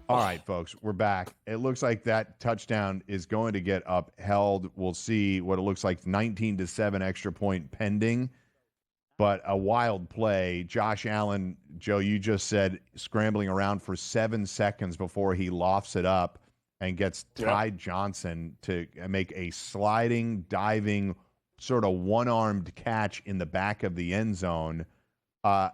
All right, folks, we're back. It looks like that touchdown is going to get upheld. We'll see what it looks like, 19-7 extra point pending. But a wild play. Josh Allen, Joe, you just said scrambling around for 7 seconds before he lofts it up and gets Ty Johnson to make a sliding, diving, sort of one-armed catch in the back of the end zone.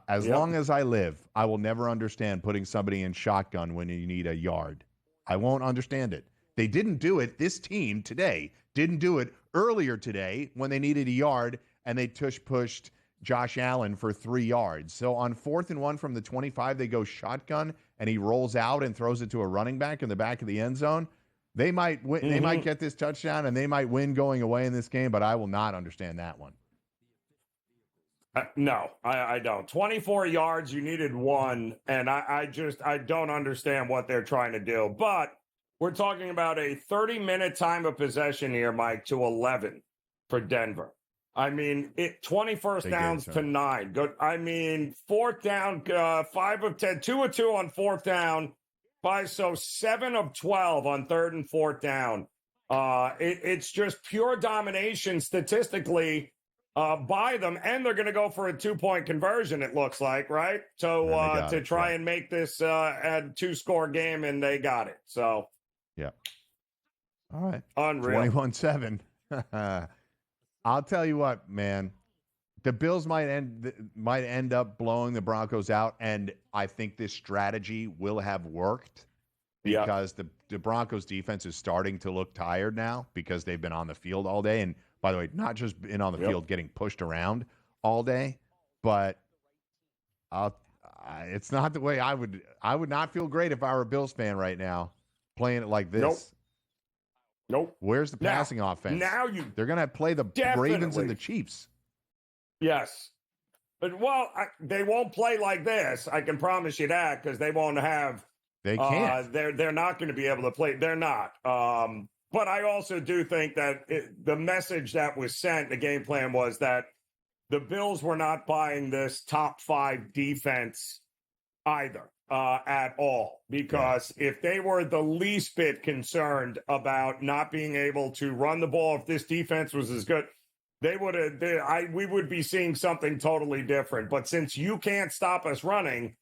As long as I live, I will never understand putting somebody in shotgun when you need a yard. I won't understand it. They didn't do it. This team today didn't do it earlier today when they needed a yard, and they pushed Josh Allen for 3 yards. So on 4th and 1 from the 25, they go shotgun, and he rolls out and throws it to a running back in the back of the end zone. They might win, They might get this touchdown, and they might win going away in this game, but I will not understand that one. No, I don't. 24 yards, you needed 1, and I don't understand what they're trying to do. But we're talking about a 30-minute time of possession here, Mike, to 11 for Denver. I mean, 21st downs to 9. Good. I mean, 4th down, 5 of 10, 2 of 2 on 4th down, 7 of 12 on 3rd and 4th down. It's just pure domination statistically by them, and they're going to go for a 2-point conversion, it looks like, right? So to try and make this a 2-score game, and they got it. So, yeah. All right. Unreal. 21-7. I'll tell you what, man. The Bills might end up blowing the Broncos out, and I think this strategy will have worked because the Broncos defense is starting to look tired now because they've been on the field all day. And by the way, not just been on the field getting pushed around all day, but it's not the way I would not feel great if I were a Bills fan right now playing it like this. Nope. Where's the passing offense? They're going to play the Ravens and the Chiefs. Yes. But, they won't play like this. I can promise you that because they won't have. They can't. They're not going to be able to play. They're not. But I also do think that the message that was sent, the game plan was that the Bills were not buying this top 5 defense either at all. Because if they were the least bit concerned about not being able to run the ball, if this defense was as good, we would be seeing something totally different. But since you can't stop us running,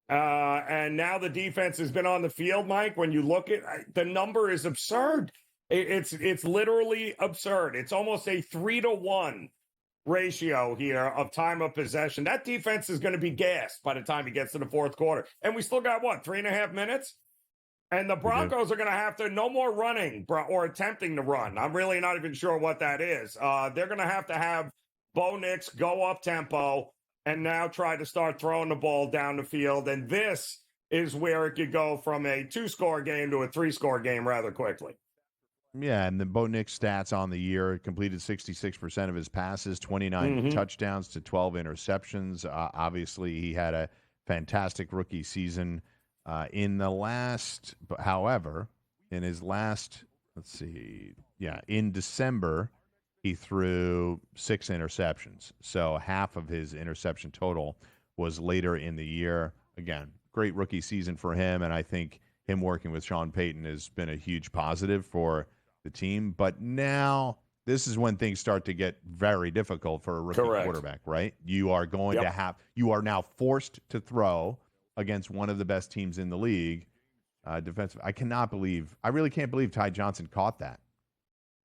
and now the defense has been on the field, Mike, when you look at the number is absurd. It's literally absurd. It's almost a 3-to-1 ratio here of time of possession. That defense is going to be gassed by the time he gets to the 4th quarter. And we still got 3.5 minutes? And the Broncos are going to have to, no more running or attempting to run. I'm really not even sure what that is. They're going to have Bo Nix go up tempo and now try to start throwing the ball down the field. And this is where it could go from a 2-score game to a 3-score game rather quickly. Yeah, and the Bo Nix stats on the year, completed 66% of his passes, 29 touchdowns to 12 interceptions. Obviously, he had a fantastic rookie season. In his last, in December, he threw 6 interceptions. So half of his interception total was later in the year. Again, great rookie season for him, and I think him working with Sean Payton has been a huge positive for the team. But now this is when things start to get very difficult for a rookie quarterback, right? You are going to you are now forced to throw against one of the best teams in the league. Defensive. I really can't believe Ty Johnson caught that.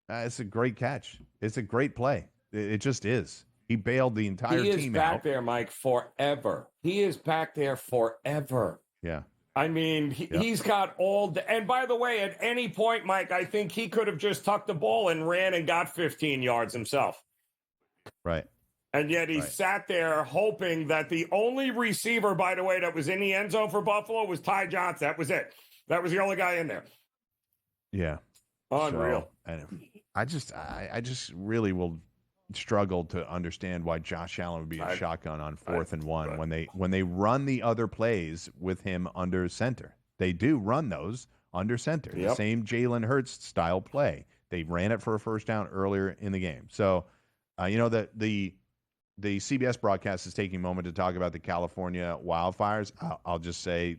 It's a great catch. It's a great play. It just is. He bailed the entire team out. He is back there, Mike, forever. He is back there forever. Yeah. I mean, he's got and by the way, at any point, Mike, I think he could have just tucked the ball and ran and got 15 yards himself. Right. And yet he sat there hoping that the only receiver, by the way, that was in the end zone for Buffalo was Ty Johnson. That was it. That was the only guy in there. Yeah. Unreal. So, I just really will struggle to understand why Josh Allen would be a shotgun on 4th and 1 when they run the other plays with him under center. They do run those under center. The same Jalen Hurts style play. They ran it for a 1st down earlier in the game. So, the CBS broadcast is taking a moment to talk about the California wildfires. I'll just say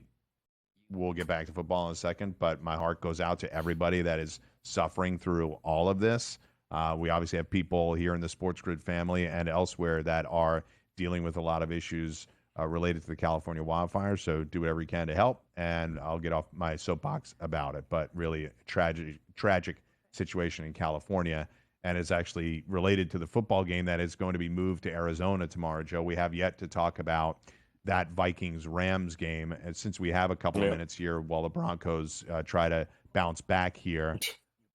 we'll get back to football in a second, but my heart goes out to everybody that is suffering through all of this. We obviously have people here in the SportsGrid family and elsewhere that are dealing with a lot of issues related to the California wildfires. So do whatever you can to help, and I'll get off my soapbox about it. But really, a tragic situation in California, and it's actually related to the football game that is going to be moved to Arizona tomorrow, Joe. We have yet to talk about that Vikings-Rams game, and since we have a couple of minutes here while the Broncos try to bounce back here,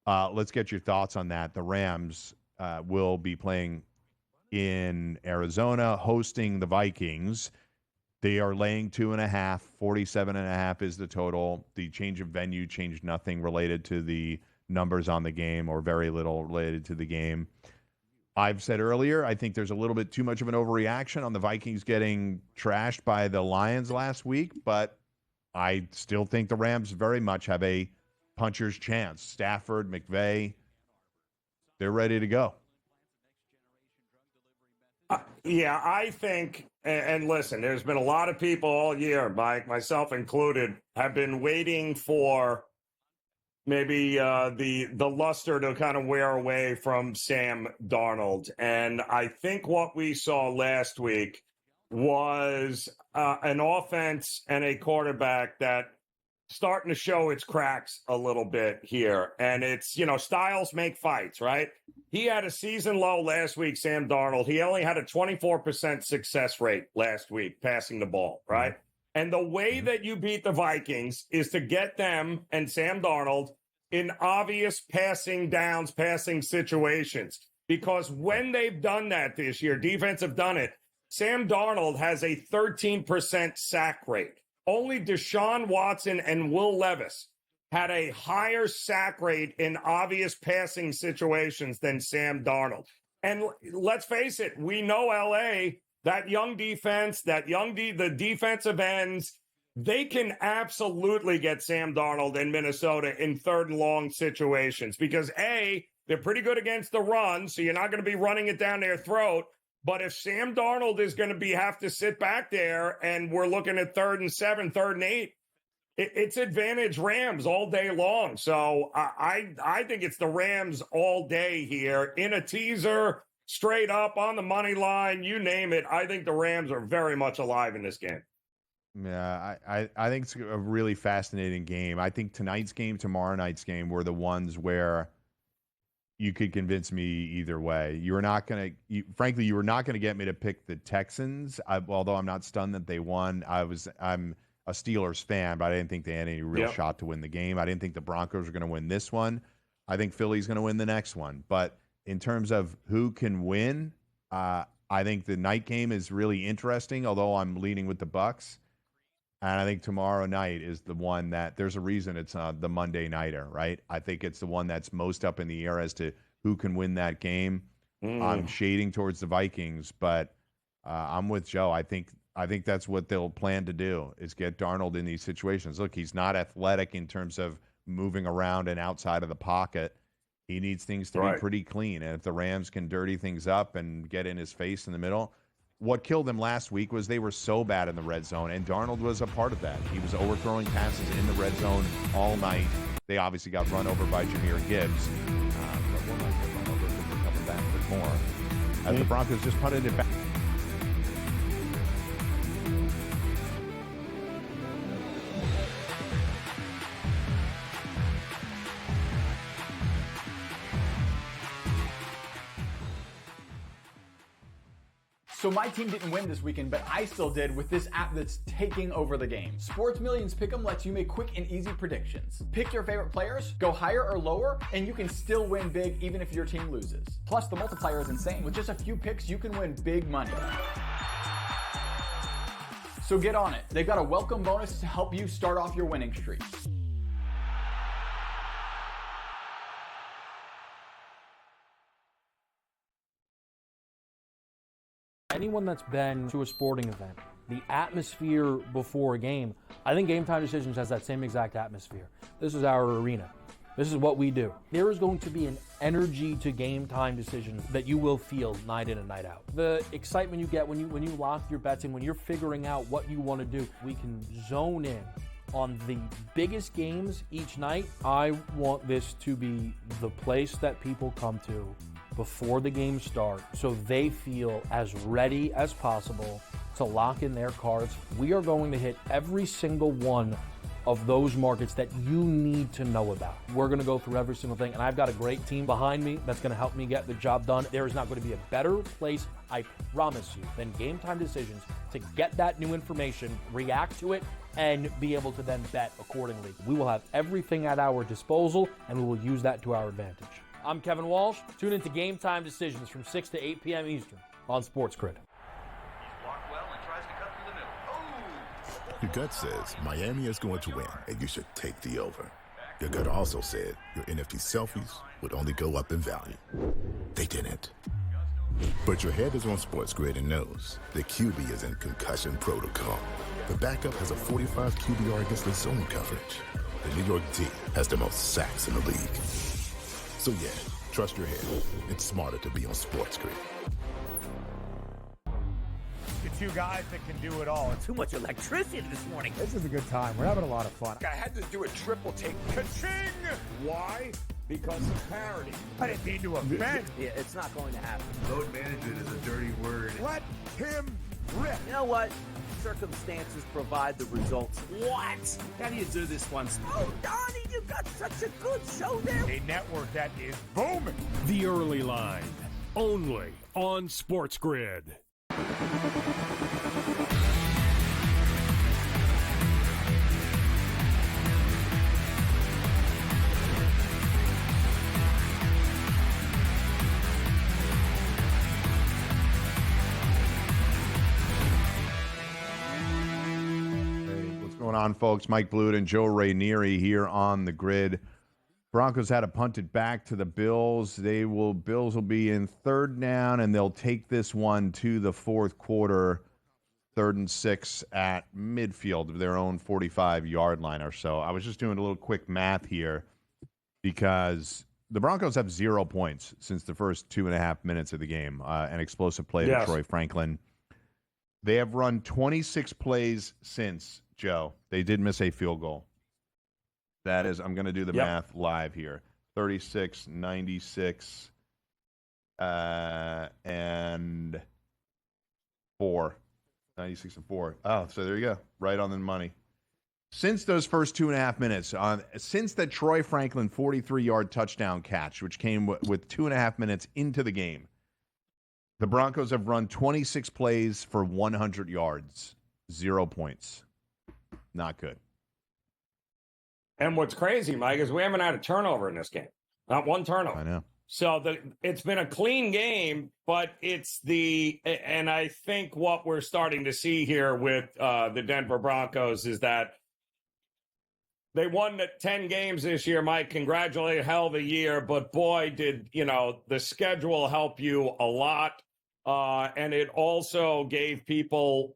let's get your thoughts on that. The Rams will be playing in Arizona, hosting the Vikings. They are laying 2.5. 47.5 is the total. The change of venue changed nothing related to the numbers on the game, or very little related to the game. I've said earlier, I think there's a little bit too much of an overreaction on the Vikings getting trashed by the Lions last week, but I still think the Rams very much have a puncher's chance. Stafford, McVay, they're ready to go. Yeah, I think, and listen, there's been a lot of people all year, Mike, myself included, have been waiting for maybe the luster to kind of wear away from Sam Darnold. And I think what we saw last week was an offense and a quarterback that starting to show its cracks a little bit here. And it's, styles make fights, right? He had a season low last week, Sam Darnold. He only had a 24% success rate last week passing the ball, right? And the way that you beat the Vikings is to get them and Sam Darnold in obvious passing downs, passing situations. Because when they've done that this year, defense have done it, Sam Darnold has a 13% sack rate. Only Deshaun Watson and Will Levis had a higher sack rate in obvious passing situations than Sam Darnold. And let's face it, we know LA, that young defense, the defensive ends, they can absolutely get Sam Darnold in Minnesota in third and long situations because A, they're pretty good against the run, so you're not going to be running it down their throat. But if Sam Darnold is going to have to sit back there and we're looking at 3rd and 7, 3rd and 8, it's advantage Rams all day long. So I think it's the Rams all day here in a teaser, straight up on the money line, you name it. I think the Rams are very much alive in this game. Yeah, I think it's a really fascinating game. I think tonight's game, tomorrow night's game were the ones where you could convince me either way. You were not going to, frankly, you were not going to get me to pick the Texans. Although I'm not stunned that they won. I'm a Steelers fan, but I didn't think they had any real shot to win the game. I didn't think the Broncos were going to win this one. I think Philly's going to win the next one. But in terms of who can win, I think the night game is really interesting, although I'm leaning with the Bucs. And I think tomorrow night is the one that there's a reason it's the Monday nighter, right? I think it's the one that's most up in the air as to who can win that game. I'm shading towards the Vikings, but I'm with Joe. I think that's what they'll plan to do is get Darnold in these situations. Look, he's not athletic in terms of moving around and outside of the pocket. He needs things to be pretty clean. And if the Rams can dirty things up and get in his face in the middle, what killed them last week was they were so bad in the red zone, and Darnold was a part of that. He was overthrowing passes in the red zone all night. They obviously got run over by Jahmyr Gibbs. But we'll not get run over if they're coming back with more. As the Broncos just punted it back. So my team didn't win this weekend, but I still did with this app that's taking over the game. Sports Millions Pick'em lets you make quick and easy predictions. Pick your favorite players, go higher or lower, and you can still win big even if your team loses. Plus, the multiplier is insane. With just a few picks, you can win big money. So get on it. They've got a welcome bonus to help you start off your winning streak. Anyone that's been to a sporting event, the atmosphere before a game, I think Game Time Decisions has that same exact atmosphere. This is our arena. This is what we do. There is going to be an energy to Game Time Decisions that you will feel night in and night out. The excitement you get when you lock your bets in, when you're figuring out what you want to do, we can zone in on the biggest games each night, I want this to be the place that people come to before the games start so they feel as ready as possible to lock in their cards. We are going to hit every single one of those markets that you need to know about. We're going to go through every single thing, and I've got a great team behind me that's going to help me get the job done. There is not going to be a better place, I promise you, than Game Time Decisions to get that new information, react to it, and be able to then bet accordingly. We will have everything at our disposal, and we will use that to our advantage. I'm Kevin Walsh. Tune into Game Time Decisions from 6 to 8 p.m. Eastern on SportsGrid. Your gut says Miami is going to win, and you should take the over. Your gut also said your NFT selfies would only go up in value. They didn't. But your head is on SportsGrid and knows the QB is in concussion protocol. The backup has a 45 QBR against the zone coverage. The New York D has the most sacks in the league. So yeah, trust your head. It's smarter to be on SportsGrid. The two guys that can do it all. Too much electricity this morning. This is a good time. We're having a lot of fun. I had to do a triple take. Ka-ching! Why? Because of parity. I didn't mean to offend. Yeah, it's not going to happen. Load management is a dirty word. Let him rip. You know what? Circumstances provide the results. What? How do you do this one? Oh, Donnie, you got such a good show there. A network that is booming. The Early Line, only on SportsGrid. What's going on, folks? Mike Blewitt and Joe Raineri here on the grid. Broncos had to punt it back to the Bills. Bills will be in third down, and they'll take this one to the fourth quarter, 3rd and 6 at midfield of their own 45-yard line or so. I was just doing a little quick math here because the Broncos have 0 points since the first 2.5 minutes of the game. An explosive play to Troy Franklin. They have run 26 plays since, Joe. They did miss a field goal. That is, I'm going to do the math live here. 36, 96, and 4. 96 and 4. Oh, so there you go. Right on the money. Since those first 2.5 minutes, since the Troy Franklin 43-yard touchdown catch, which came with 2.5 minutes into the game, the Broncos have run 26 plays for 100 yards. 0 points. Not good. And what's crazy, Mike, is we haven't had a turnover in this game. Not one turnover. I know. So it's been a clean game, but and I think what we're starting to see here with the Denver Broncos is that they won 10 games this year, Mike. Congratulations, hell of a year. But boy, did, the schedule help you a lot. And it also gave people,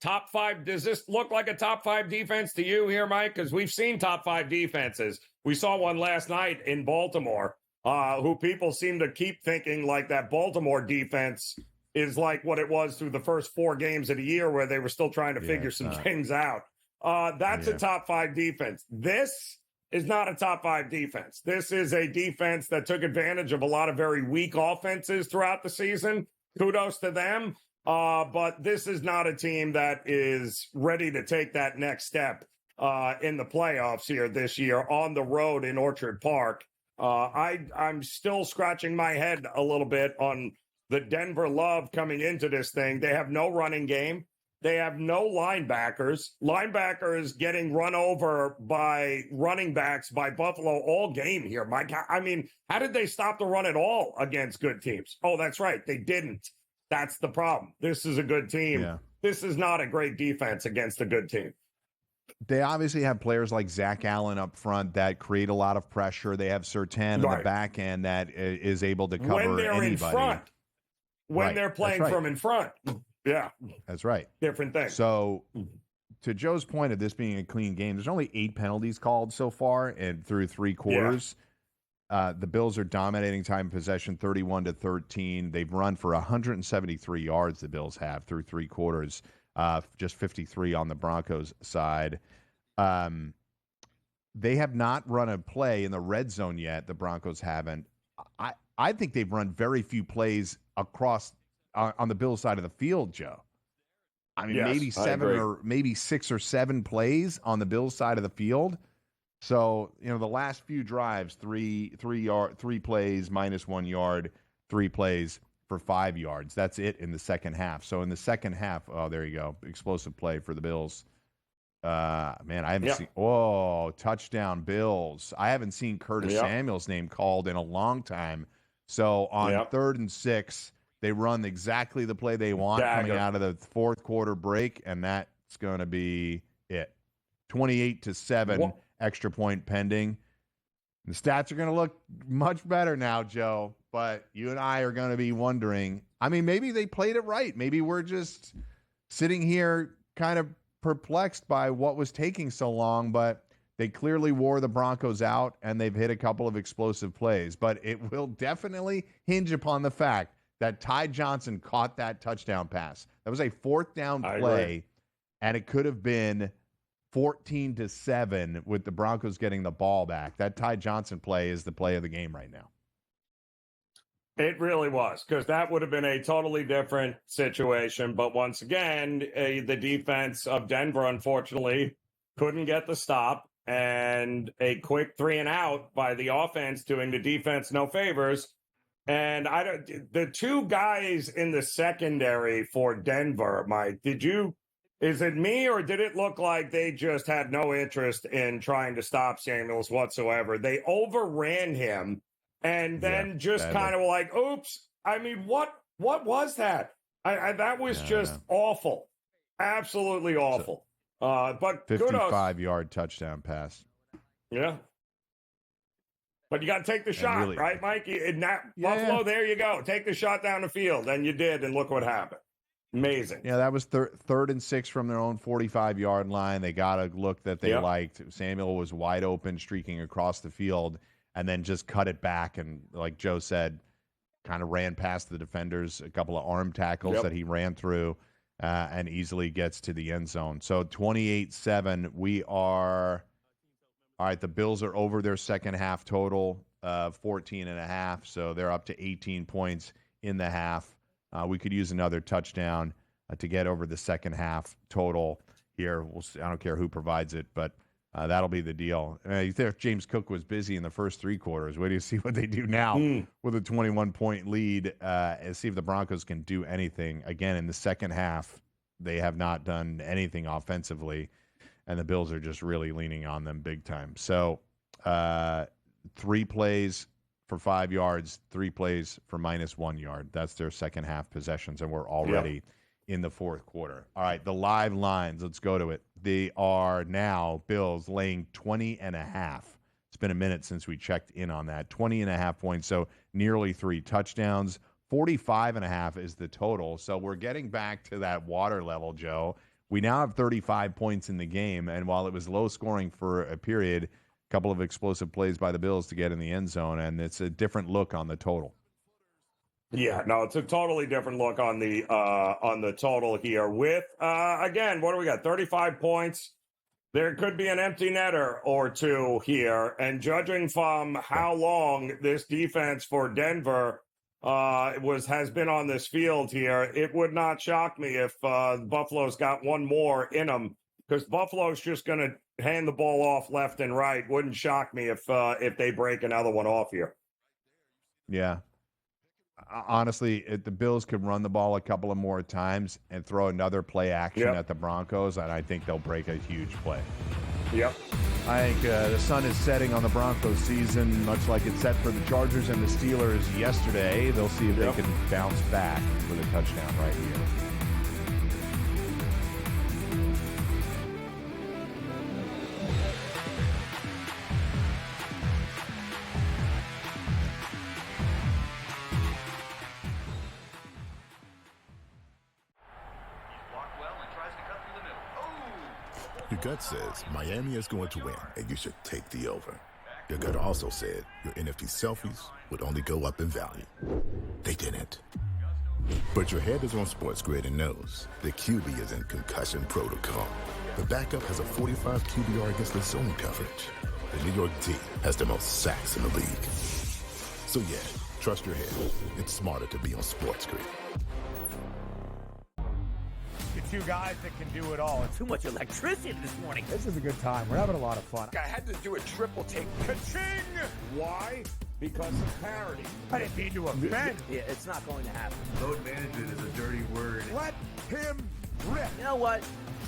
top 5. Does this look like a top 5 defense to you here, Mike? Because we've seen top 5 defenses. We saw one last night in Baltimore, who people seem to keep thinking like that Baltimore defense is like what it was through the first 4 games of the year where they were still trying to figure some things out. That's a top 5 defense. This is not a top 5 defense. This is a defense that took advantage of a lot of very weak offenses throughout the season. Kudos to them. But this is not a team that is ready to take that next step in the playoffs here this year on the road in Orchard Park. I'm still scratching my head a little bit on the Denver love coming into this thing. They have no running game. They have no linebackers. Linebackers getting run over by running backs by Buffalo all game here, Mike. I mean, how did they stop the run at all against good teams? Oh, that's right. They didn't. That's the problem. This is a good team. Yeah. This is not a great defense against a good team. They obviously have players like Zach Allen up front that create a lot of pressure. They have Surtain on the back end that is able to cover when they're anybody. In front. When they're playing from in front. Yeah. That's right. Different thing. So to Joe's point of this being a clean game, there's only 8 penalties called so far and through 3 quarters. The Bills are dominating time possession 31-13. They've run for 173 yards, the Bills have, through 3 quarters, just 53 on the Broncos side. They have not run a play in the red zone yet. The Broncos haven't. I think they've run very few plays across on the Bills side of the field, Joe. I mean, maybe 7 or maybe 6 or 7 plays on the Bills side of the field. So, the last few drives, three plays, -1 yard, 3 plays for 5 yards. That's it in the second half. So in the second half, oh, there you go. Explosive play for the Bills. Man, I haven't seen. Oh, touchdown Bills! I haven't seen Curtis Samuel's name called in a long time. So on 3rd and 6, they run exactly the play they want coming out of the fourth quarter break, and that's going to be it. 28-7, extra point pending. The stats are going to look much better now, Joe. But you and I are going to be wondering. I mean, maybe they played it right. Maybe we're just sitting here kind of perplexed by what was taking so long, but they clearly wore the Broncos out, and they've hit a couple of explosive plays. But it will definitely hinge upon the fact that Ty Johnson caught that touchdown pass. That was a 4th down play, and it could have been 14-7 with the Broncos getting the ball back. That Ty Johnson play is the play of the game right now. It really was, because that would have been a totally different situation. But once again, the defense of Denver, unfortunately, couldn't get the stop. And a quick 3 and out by the offense doing the defense no favors. And the 2 guys in the secondary for Denver, Mike, is it me or did it look like they just had no interest in trying to stop Samuels whatsoever? They overran him. And then just kind of like, oops. I mean, what was that? That was just awful. Absolutely awful. But 55-yard touchdown pass. Yeah. But you got to take the shot, right, Mike? Buffalo, there you go. Take the shot down the field. And you did, and look what happened. Amazing. Yeah, that was 3rd and 6 from their own 45-yard line. They got a look that they liked. Samuel was wide open, streaking across the field, and then just cut it back. And like Joe said, kind of ran past the defenders, a couple of arm tackles that he ran through, and easily gets to the end zone. So 28-7, we are – all right, the Bills are over their second half total of 14.5, so they're up to 18 points in the half. We could use another touchdown to get over the second half total here. I don't care who provides it, but that'll be the deal. You think if James Cook was busy in the first 3 quarters, wait till you see what they do now with a 21-point lead and see if the Broncos can do anything. Again, in the second half, they have not done anything offensively, and the Bills are just really leaning on them big time. So 3 plays for 5 yards, 3 plays for -1 yard. That's their second half possessions, and we're already in the fourth quarter. All right, the live lines, let's go to it. They are now, Bills, laying 20.5. It's been a minute since we checked in on that. 20.5 points, so nearly 3 touchdowns. 45.5 is the total. So we're getting back to that water level, Joe. We now have 35 points in the game, and while it was low scoring for a period, a couple of explosive plays by the Bills to get in the end zone, and it's a different look on the total. Yeah, no, it's a totally different look on the total here. With again, what do we got? 35 points. There could be an empty netter or 2 here, and judging from how long this defense for Denver has been on this field here, it would not shock me if Buffalo's got one more in them, because Buffalo's just going to hand the ball off left and right. Wouldn't shock me if they break another one off here. Yeah. Honestly, the Bills could run the ball a couple of more times and throw another play action at the Broncos, and I think they'll break a huge play. Yep. I think the sun is setting on the Broncos season, much like it set for the Chargers and the Steelers yesterday. They'll see if they can bounce back with a touchdown right here. Your gut says Miami is going to win, and you should take the over. Your gut also said your NFT selfies would only go up in value. They didn't. But your head is on SportsGrid and knows the QB is in concussion protocol. The backup has a 45 QBR against the zone coverage. The New York team has the most sacks in the league. So yeah, trust your head. It's smarter to be on SportsGrid. The two guys that can do it all. Too much electricity this morning. This is a good time. We're having a lot of fun. I had to do a triple take. Ka-ching! Why? Because of parity. I didn't mean to offend. Yeah, it's not going to happen. Load management is a dirty word. Let him rip. You know what?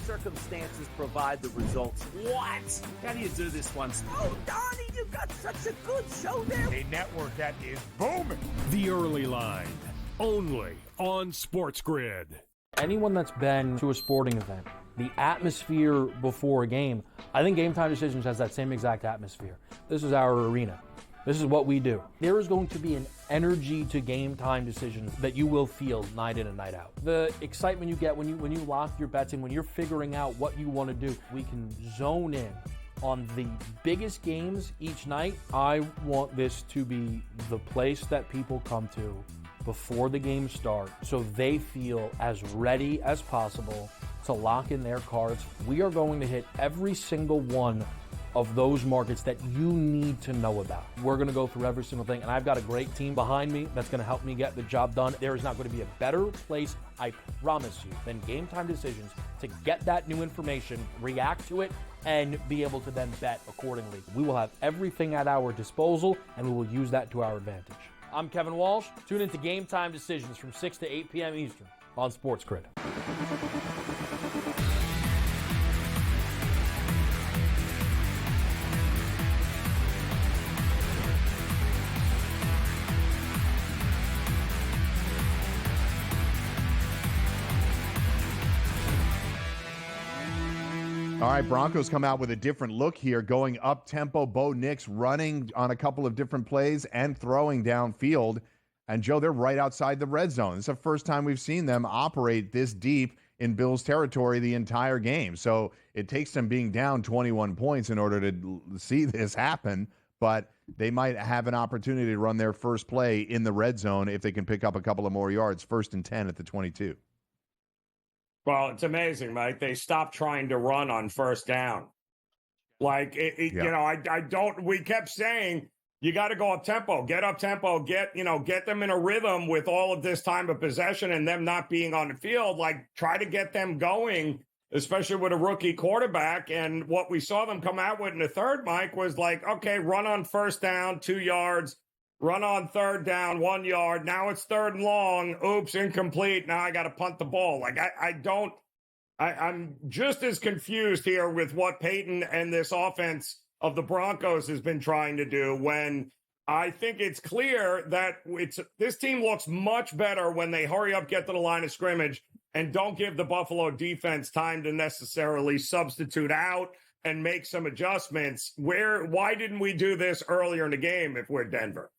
Circumstances provide the results. What? How do you do this once? Oh, Donnie, you got such a good show there. A network that is booming. The Early Line, only on SportsGrid. Anyone that's been to a sporting event, the atmosphere before a game, I think Game Time Decisions has that same exact atmosphere. This is our arena. This is what we do. There is going to be an energy to Game Time Decisions that you will feel night in and night out. The excitement you get when you lock your bets in, when you're figuring out what you want to do, we can zone in on the biggest games each night. I want this to be the place that people come to before the games start so they feel as ready as possible to lock in their cards. We are going to hit every single one of those markets that you need to know about. We're going to go through every single thing, and I've got a great team behind me that's going to help me get the job done. There is not going to be a better place, I promise you, than Game Time Decisions to get that new information, react to it, and be able to then bet accordingly. We will have everything at our disposal, and we will use that to our advantage. I'm Kevin Walsh. Tune into Game Time Decisions from 6 to 8 p.m. Eastern on SportsGrid. All right, Broncos come out with a different look here, going up-tempo. Bo Nix running on a couple of different plays and throwing downfield. And, Joe, they're right outside the red zone. It's the first time we've seen them operate this deep in Bills territory the entire game. So it takes them being down 21 points in order to see this happen. But they might have an opportunity to run their first play in the red zone if they can pick up a couple of more yards, 1st and 10 at the 22. Well, it's amazing, Mike. They stopped trying to run on first down. Like, you know, I don't, we kept saying, you got to go up tempo, get them in a rhythm with all of this time of possession and them not being on the field. Like, try to get them going, especially with a rookie quarterback. And what we saw them come out with in the third, Mike, was like, okay, run on first down, 2 yards. Run on third down, 1 yard. Now it's third and long. Oops, incomplete. Now I got to punt the ball. Like, I'm just as confused here with what Peyton and this offense of the Broncos has been trying to do, when I think it's clear that this team looks much better when they hurry up, get to the line of scrimmage, and don't give the Buffalo defense time to necessarily substitute out and make some adjustments. Why didn't we do this earlier in the game if we're Denver?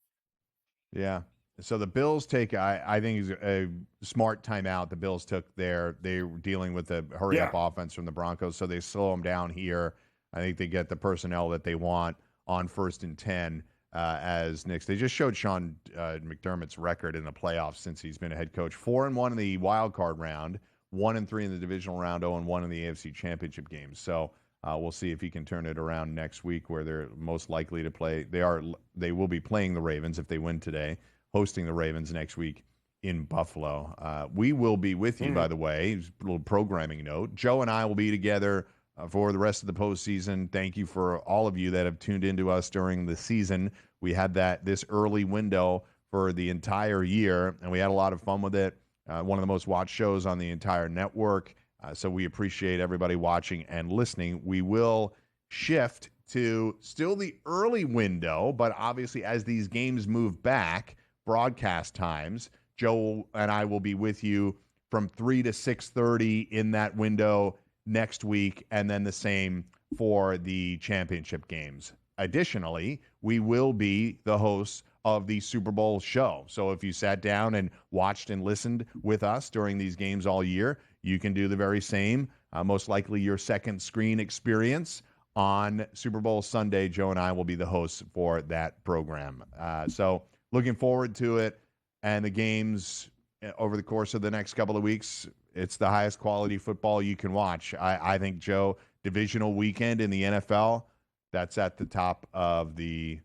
Yeah. So the Bills take, I think, is a smart timeout. The Bills took they were dealing with the hurry-up offense from the Broncos, so they slow them down here. I think they get the personnel that they want on 1st and 10 as Knicks. They just showed Sean McDermott's record in the playoffs since he's been a head coach. 4-1 in the wild card round, 1-3 in the divisional round, 0-1 in the AFC Championship games. So we'll see if he can turn it around next week, where they're most likely to play. They will be playing the Ravens if they win today, hosting the Ravens next week in Buffalo. We will be with you, by the way. A little programming note. Joe and I will be together for the rest of the postseason. Thank you for all of you that have tuned into us during the season. We had this early window for the entire year, and we had a lot of fun with it. One of the most watched shows on the entire network. So we appreciate everybody watching and listening. We will shift to still the early window, but obviously as these games move back, broadcast times, Joe and I will be with you from 3 to 6:30 in that window next week, and then the same for the championship games. Additionally, we will be the hosts of the Super Bowl show. So if you sat down and watched and listened with us during these games all year, you can do the very same. Most likely your second screen experience on Super Bowl Sunday. Joe and I will be the hosts for that program. So looking forward to it. And the games over the course of the next couple of weeks, it's the highest quality football you can watch. I think, Joe, divisional weekend in the NFL, that's at the top of the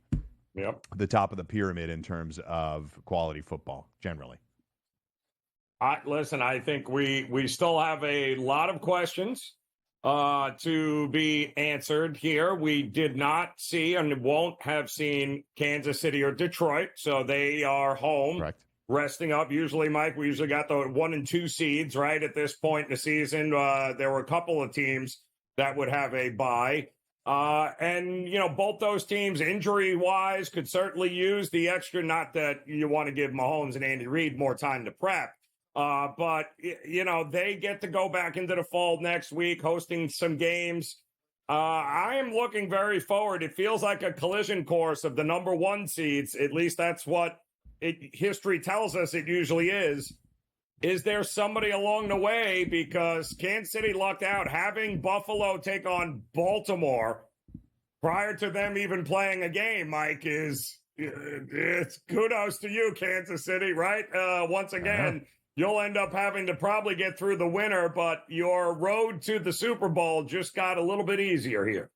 top of the pyramid in terms of quality football generally. Listen, I think we still have a lot of questions to be answered here. We did not see and won't have seen Kansas City or Detroit, so they are home. Correct. Resting up. Usually, Mike, we usually got the 1 and 2 seeds, right? At this point in the season, there were a couple of teams that would have a bye. And, both those teams, injury-wise, could certainly use the extra, not that you want to give Mahomes and Andy Reid more time to prep. But, they get to go back into the fold next week, hosting some games. I am looking very forward. It feels like a collision course of the number 1 seeds. At least that's what history tells us it usually is. Is there somebody along the way? Because Kansas City lucked out having Buffalo take on Baltimore prior to them even playing a game, Mike, it's kudos to you, Kansas City, right? Once again, you'll end up having to probably get through the winter, but your road to the Super Bowl just got a little bit easier here.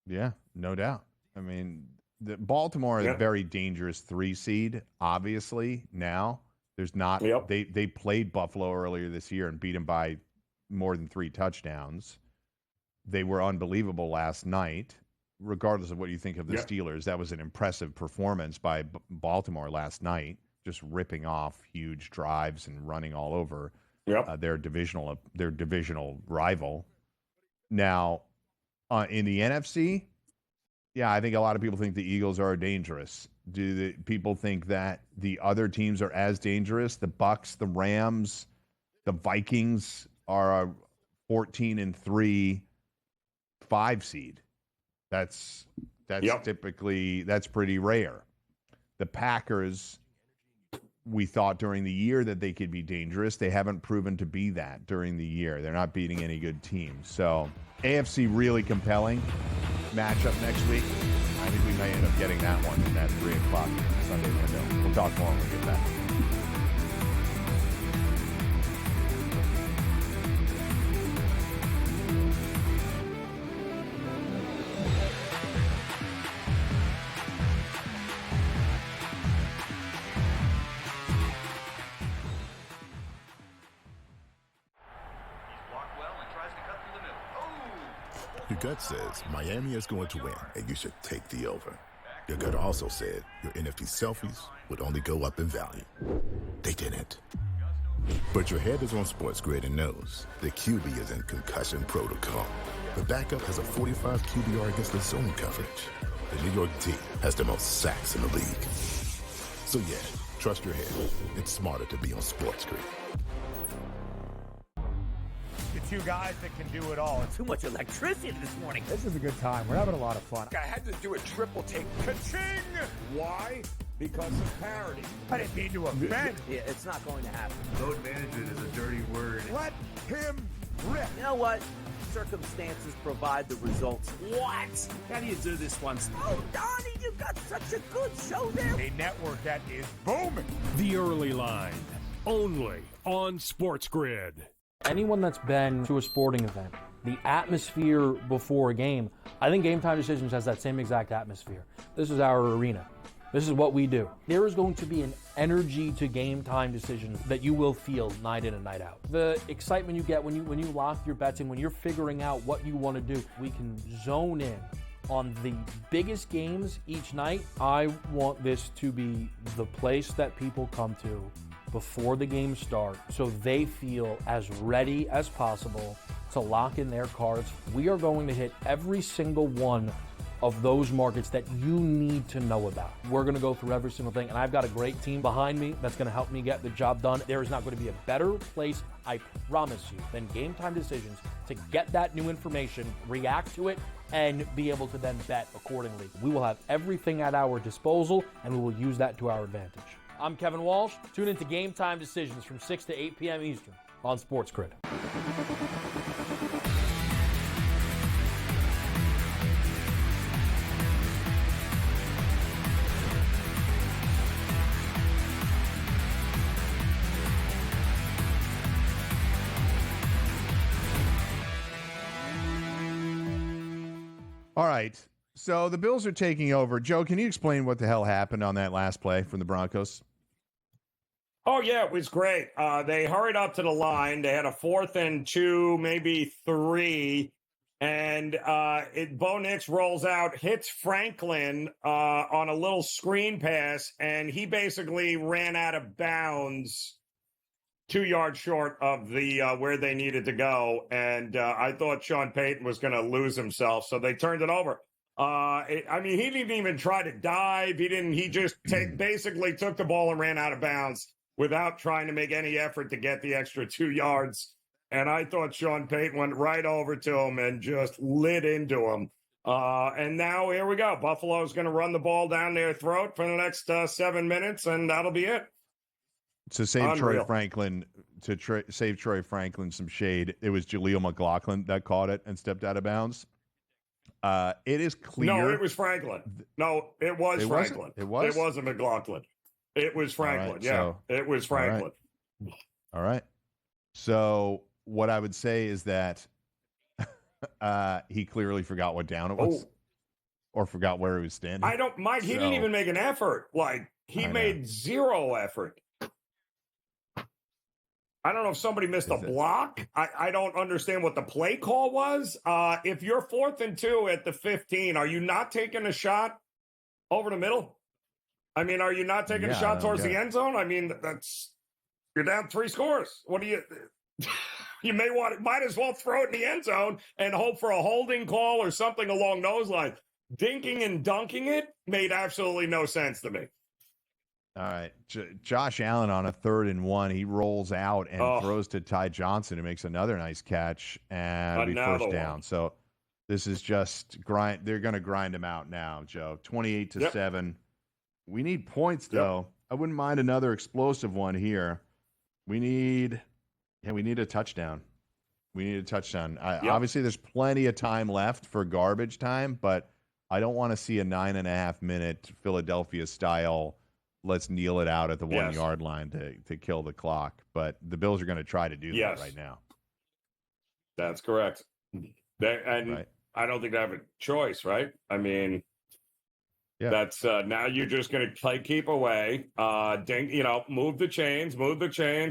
Yeah, no doubt. I mean, Baltimore is a very dangerous 3 seed, obviously, now. There's not they played Buffalo earlier this year and beat them by more than 3 touchdowns. They were unbelievable last night. Regardless of what you think of the Steelers, that was an impressive performance by Baltimore last night, just ripping off huge drives and running all over their divisional rival. Now, in the NFC, I think a lot of people think the Eagles are dangerous. Do the people think that the other teams are as dangerous? The Bucks, the Rams, the Vikings are a 14-3 5 seed. That's typically pretty rare. The Packers, we thought during the year that they could be dangerous. They haven't proven to be that during the year. They're not beating any good teams. So AFC really compelling matchup next week. I think we may end up getting that one in that 3 o'clock Sunday window. We'll talk more when we get back. Your gut says Miami is going to win, and you should take the over. Your gut also said your NFT selfies would only go up in value. They didn't. But your head is on SportsGrid and knows the QB is in concussion protocol. The backup has a 45 QBR against the zone coverage. The New York team has the most sacks in the league. So yeah, trust your head. It's smarter to be on SportsGrid. The 2 guys that can do it all. Too much electricity this morning. This is a good time. We're having a lot of fun. I had to do a triple take. Ka-ching! Why? Because of parity. I didn't mean to offend. Yeah, it's not going to happen. Load management is a dirty word. Let him rip. You know what? Circumstances provide the results. What? How do you do this one? Oh, Donnie, you got such a good show there. A network that is booming. The Early Line, only on SportsGrid. Anyone that's been to a sporting event, the atmosphere before a game, I think Game Time Decisions has that same exact atmosphere. This is our arena. This is what we do. There is going to be an energy to Game Time Decisions that you will feel night in and night out. The excitement you get when you lock your bets in, when you're figuring out what you want to do, we can zone in on the biggest games each night. I want this to be the place that people come to before the games start so they feel as ready as possible to lock in their cards. We are going to hit every single one of those markets that you need to know about. We're going to go through every single thing, and I've got a great team behind me that's going to help me get the job done. There is not going to be a better place, I promise you, than Game Time Decisions to get that new information, react to it, and be able to then bet accordingly. We will have everything at our disposal, and we will use that to our advantage. I'm Kevin Walsh. Tune into Game Time Decisions from 6 to 8 p.m. Eastern on SportsGrid. All right. So the Bills are taking over. Joe, can you explain what the hell happened on that last play from the Broncos? Oh, yeah, it was great. They hurried up to the line. They had a 4th and 2, maybe 3. And Bo Nix rolls out, hits Franklin on a little screen pass, and he basically ran out of bounds 2 yards short of the where they needed to go. And I thought Sean Payton was going to lose himself, so they turned it over. I mean, he didn't even try to dive. He just basically took the ball and ran out of bounds without trying to make any effort to get the extra 2 yards. And I thought Sean Payton went right over to him and just lit into him. And now here we go. Buffalo's going to run the ball down their throat for the next 7 minutes, and that'll be it. To save Troy Franklin, save Troy Franklin some shade, it was Jaleel McLaughlin that caught it and stepped out of bounds. It is clear. No, it was Franklin. No, it was Franklin. It wasn't McLaughlin. It was Franklin. Right, yeah, so, it was Franklin. All right. So what I would say is that he clearly forgot what down it was, or forgot where he was standing. Mike. He didn't even make an effort. Like he made zero effort. I don't know if somebody missed a block. I don't understand what the play call was. If you're 4th and 2 at the 15, are you not taking a shot over the middle? I mean, are you not taking a shot towards the end zone? I mean, you're down 3 scores. What do you? You might as well throw it in the end zone and hope for a holding call or something along those lines. Dinking and dunking it made absolutely no sense to me. All right. Josh Allen on a 3rd and 1. He rolls out and throws to Ty Johnson, who makes another nice catch and first down. So this is just grind. They're going to grind him out now, Joe. 28-7. We need points, though. I wouldn't mind another explosive one here. We need a touchdown. Obviously, there's plenty of time left for garbage time, but I don't want to see a 9.5-minute Philadelphia-style let's kneel it out at the 1 yard line to kill the clock. But the Bills are going to try to do that right now. That's correct. I don't think they have a choice, right? I mean, that's now you're just going to keep away. Move the chains,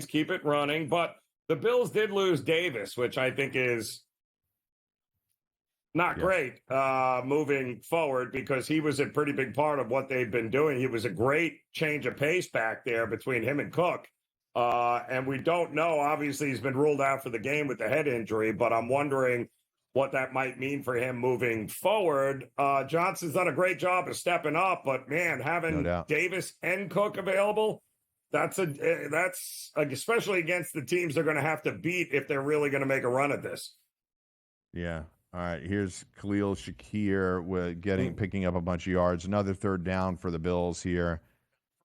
keep it running. But the Bills did lose Davis, which I think is not great moving forward, because he was a pretty big part of what they've been doing. He was a great change of pace back there between him and Cook. And we don't know. Obviously, he's been ruled out for the game with the head injury, but I'm wondering what that might mean for him moving forward. Johnson's done a great job of stepping up, but, man, having Davis and Cook available, that's especially against the teams they're going to have to beat if they're really going to make a run at this. Yeah. All right, here's Khalil Shakir picking up a bunch of yards. Another 3rd down for the Bills here.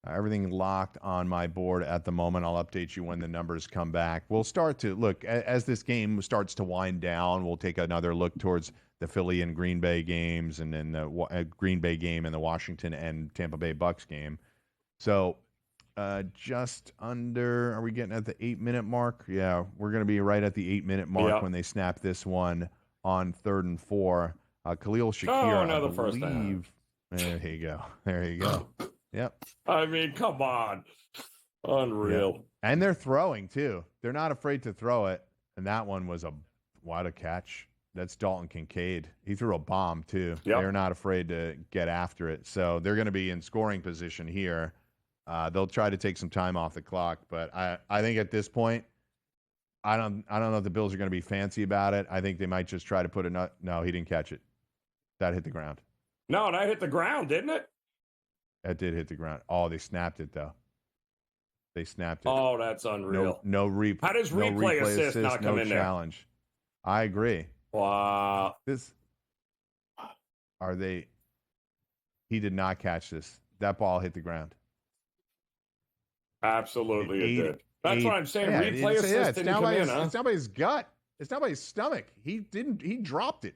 Everything locked on my board at the moment. I'll update you when the numbers come back. We'll start to look as this game starts to wind down. We'll take another look towards the Philly and Green Bay games, and then the Green Bay game and the Washington and Tampa Bay Bucks game. So just under, are we getting at the 8-minute mark? Yeah, we're going to be right at the 8-minute mark when they snap this one on 3rd and 4. Khalil Shakir, another first down. There you go. Yep. I mean, come on. Unreal. Yep. And they're throwing, too. They're not afraid to throw it. And that one was what a catch. That's Dalton Kincaid. He threw a bomb, too. Yep. They're not afraid to get after it. So they're going to be in scoring position here. They'll try to take some time off the clock. But I think at this point, I don't know if the Bills are going to be fancy about it. I think they might just try to put no, he didn't catch it. That hit the ground. No, that hit the ground, didn't it? That did hit the ground. Oh, they snapped it, though. They snapped it. Oh, that's unreal. No replay. How does replay assist not come in there? Challenge. I agree. Wow. He did not catch this. That ball hit the ground. Absolutely it did. That's what I'm saying. Replay assist didn't come in, huh? It's down by his gut. It's down by his stomach. He dropped it.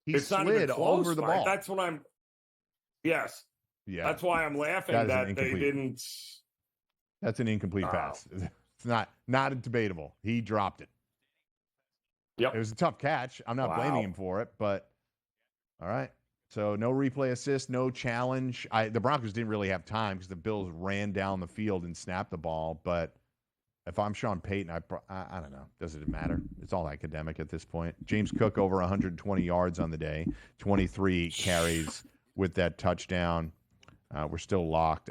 He slid over the ball. That's what I'm. Yes. Yeah. That's why I'm laughing that they didn't. That's an incomplete pass. It's not debatable. He dropped it. Yep. It was a tough catch. I'm not blaming him for it, but all right. So no replay assist, no challenge. The Broncos didn't really have time because the Bills ran down the field and snapped the ball. But if I'm Sean Payton, I don't know. Does it matter? It's all academic at this point. James Cook over 120 yards on the day, 23 carries with that touchdown. We're still locked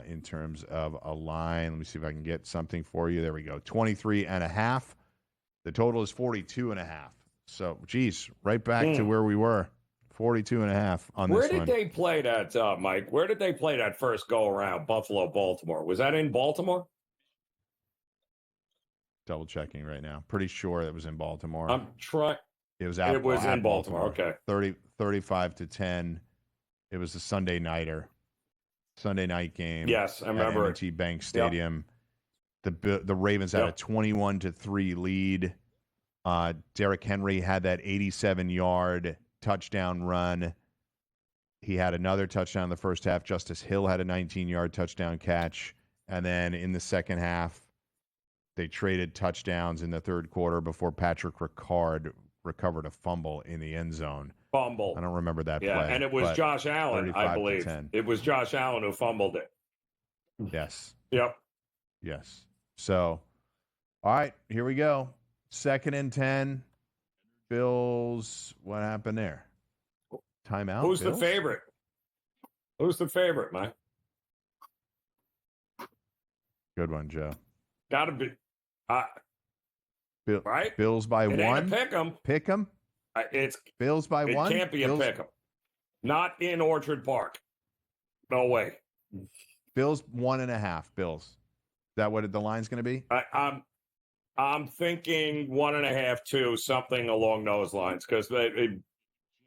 in terms of a line. Let me see if I can get something for you. There we go. 23.5. The total is 42.5. So, geez, right back to where we were. 42.5 on this one. Where did they play that, Mike? Where did they play that first go around? Buffalo, Baltimore. Was that in Baltimore? Double checking right now. Pretty sure it was in Baltimore. I'm trying. It was in Baltimore. Okay. 35-10. It was a Sunday nighter. Sunday night game. Yes, I remember at M&T Bank Stadium. Yep. The Ravens had a 21-3 lead. Derrick Henry had that 87-yard touchdown run. He had another touchdown in the first half. Justice Hill had a 19-yard touchdown catch. And then in the second half, they traded touchdowns in the third quarter before Patrick Ricard recovered a fumble in the end zone. Fumble. I don't remember that play. And it was Josh Allen, I believe. 10. It was Josh Allen who fumbled it. Yes. Yep. Yes. So, all right, here we go. 2nd and 10. Bills, what happened there? Timeout? Who's Bills? the favorite? Who's the favorite, Mike? Good one, Joe. Got to be. Right? Bills by it 1. Ain't a pick 'em. Pick 'em? It's Bills by 1? It can't be Bills? a pick 'em. Not in Orchard Park. No way. Bills 1.5. Bills. Is that what the line's going to be? I'm thinking 1.5, 2, something along those lines. Because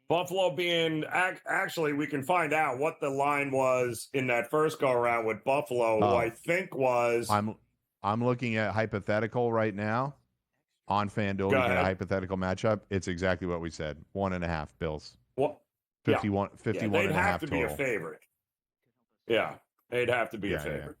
Buffalo being actually, we can find out what the line was in that first go around with Buffalo. Who I think was. I'm looking at hypothetical right now on FanDuel. You get a hypothetical matchup. It's exactly what we said. 1.5 Bills. Well, 51 they'd and a half have to total. be a favorite. Yeah, they'd have to be a favorite. Yeah.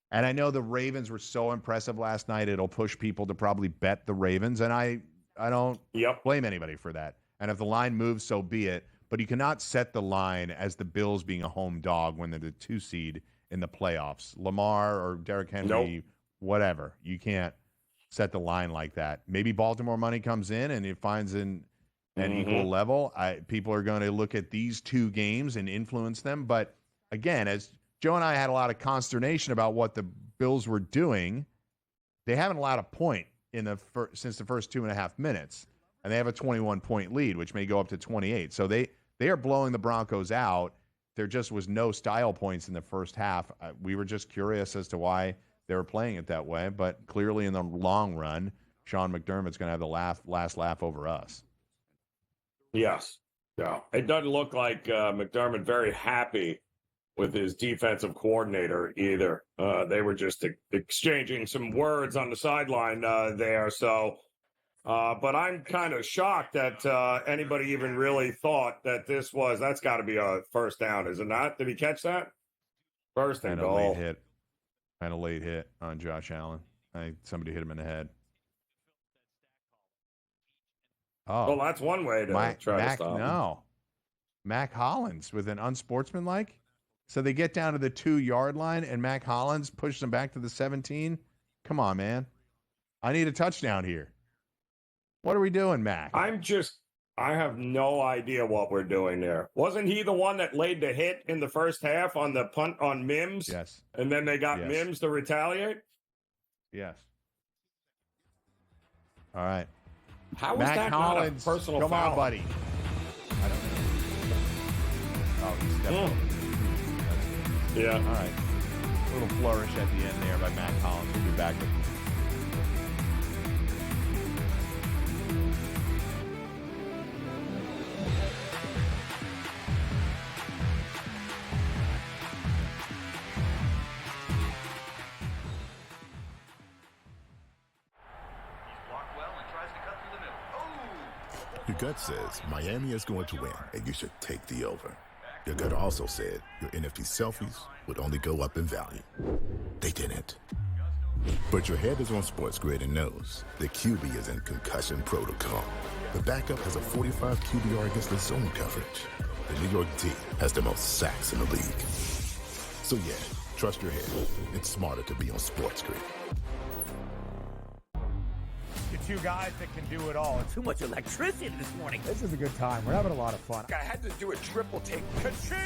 And I know the Ravens were so impressive last night, it'll push people to probably bet the Ravens. And I don't blame anybody for that. And if the line moves, so be it. But you cannot set the line as the Bills being a home dog when they're the 2 seed in the playoffs. Lamar or Derrick Henry, whatever. You can't set the line like that. Maybe Baltimore money comes in and it finds an equal level. People are going to look at these 2 games and influence them. But again, as Joe and I had a lot of consternation about what the Bills were doing, they haven't allowed a point since the first 2.5 minutes. And they have a 21-point lead, which may go up to 28. So they are blowing the Broncos out. There just was no style points in the first half. We were just curious as to why they were playing it that way. But clearly in the long run, Sean McDermott's going to have the last laugh over us. Yes. Yeah. It doesn't look like McDermott very happy with his defensive coordinator either. They were just exchanging some words on the sideline there. So, but I'm kind of shocked that anybody even really thought that that's got to be a first down, is it not? Did he catch that? First and goal. Kind of late hit on Josh Allen. Somebody hit him in the head. Oh, well, that's one way to try to stop him. No. Mac Hollins with an unsportsmanlike. So they get down to the 2-yard line, and Mac Hollins pushes them back to the 17. Come on, man. I need a touchdown here. What are we doing, Mac? I have no idea what we're doing there. Wasn't he the one that laid the hit in the first half on the punt on Mims? Yes. And then they got Mims to retaliate? Yes. All right. How was Mac that Hollins, not a personal come foul? on, buddy. I don't know. Oh, he stepped over. Yeah. All right. A little flourish at the end there by Mac Hollins. We'll be back with Your gut says Miami is going to win, and you should take the over. Your gut also said your NFT selfies would only go up in value. They didn't. But your head is on SportsGrid and knows the QB is in concussion protocol. The backup has a 45 QBR against the zone coverage. The New York D has the most sacks in the league. So yeah, trust your head. It's smarter to be on SportsGrid. The two guys that can do it all. Too much electricity this morning. This is a good time. We're having a lot of fun. I had to do a triple take. Ka-ching!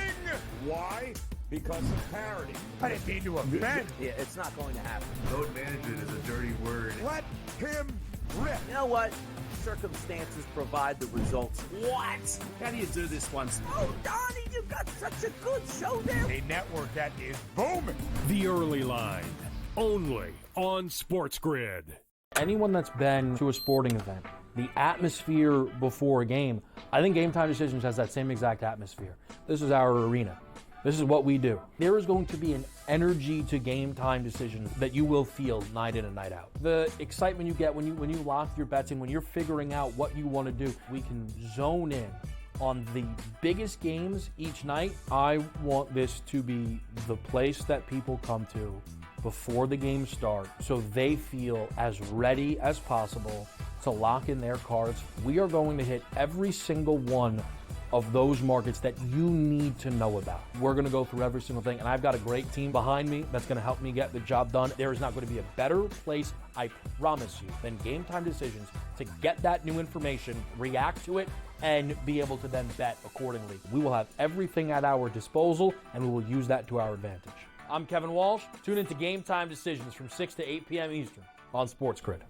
Why? Because of parity. I didn't mean to offend. Yeah, it's not going to happen. Load management is a dirty word. Let him rip. You know what? Circumstances provide the results. What? How do you do this once? Oh, Donnie, you got such a good show there. A network that is booming. The Early Line, only on SportsGrid. Anyone that's been to a sporting event, the atmosphere before a game, I think Game Time Decisions has that same exact atmosphere. This is our arena. This is what we do. There is going to be an energy to Game Time Decisions that you will feel night in and night out. The excitement you get when you lock your bets in, when you're figuring out what you want to do, we can zone in on the biggest games each night. I want this to be the place that people come to before the games start so they feel as ready as possible to lock in their cards. We are going to hit every single one of those markets that you need to know about. We're going to go through every single thing, and I've got a great team behind me that's going to help me get the job done. There is not going to be a better place, I promise you, than Game Time Decisions to get that new information, react to it, and be able to then bet accordingly. We will have everything at our disposal, and we will use that to our advantage. I'm Kevin Walsh. Tune into Game Time Decisions from 6 to 8 p.m. Eastern on SportsGrid.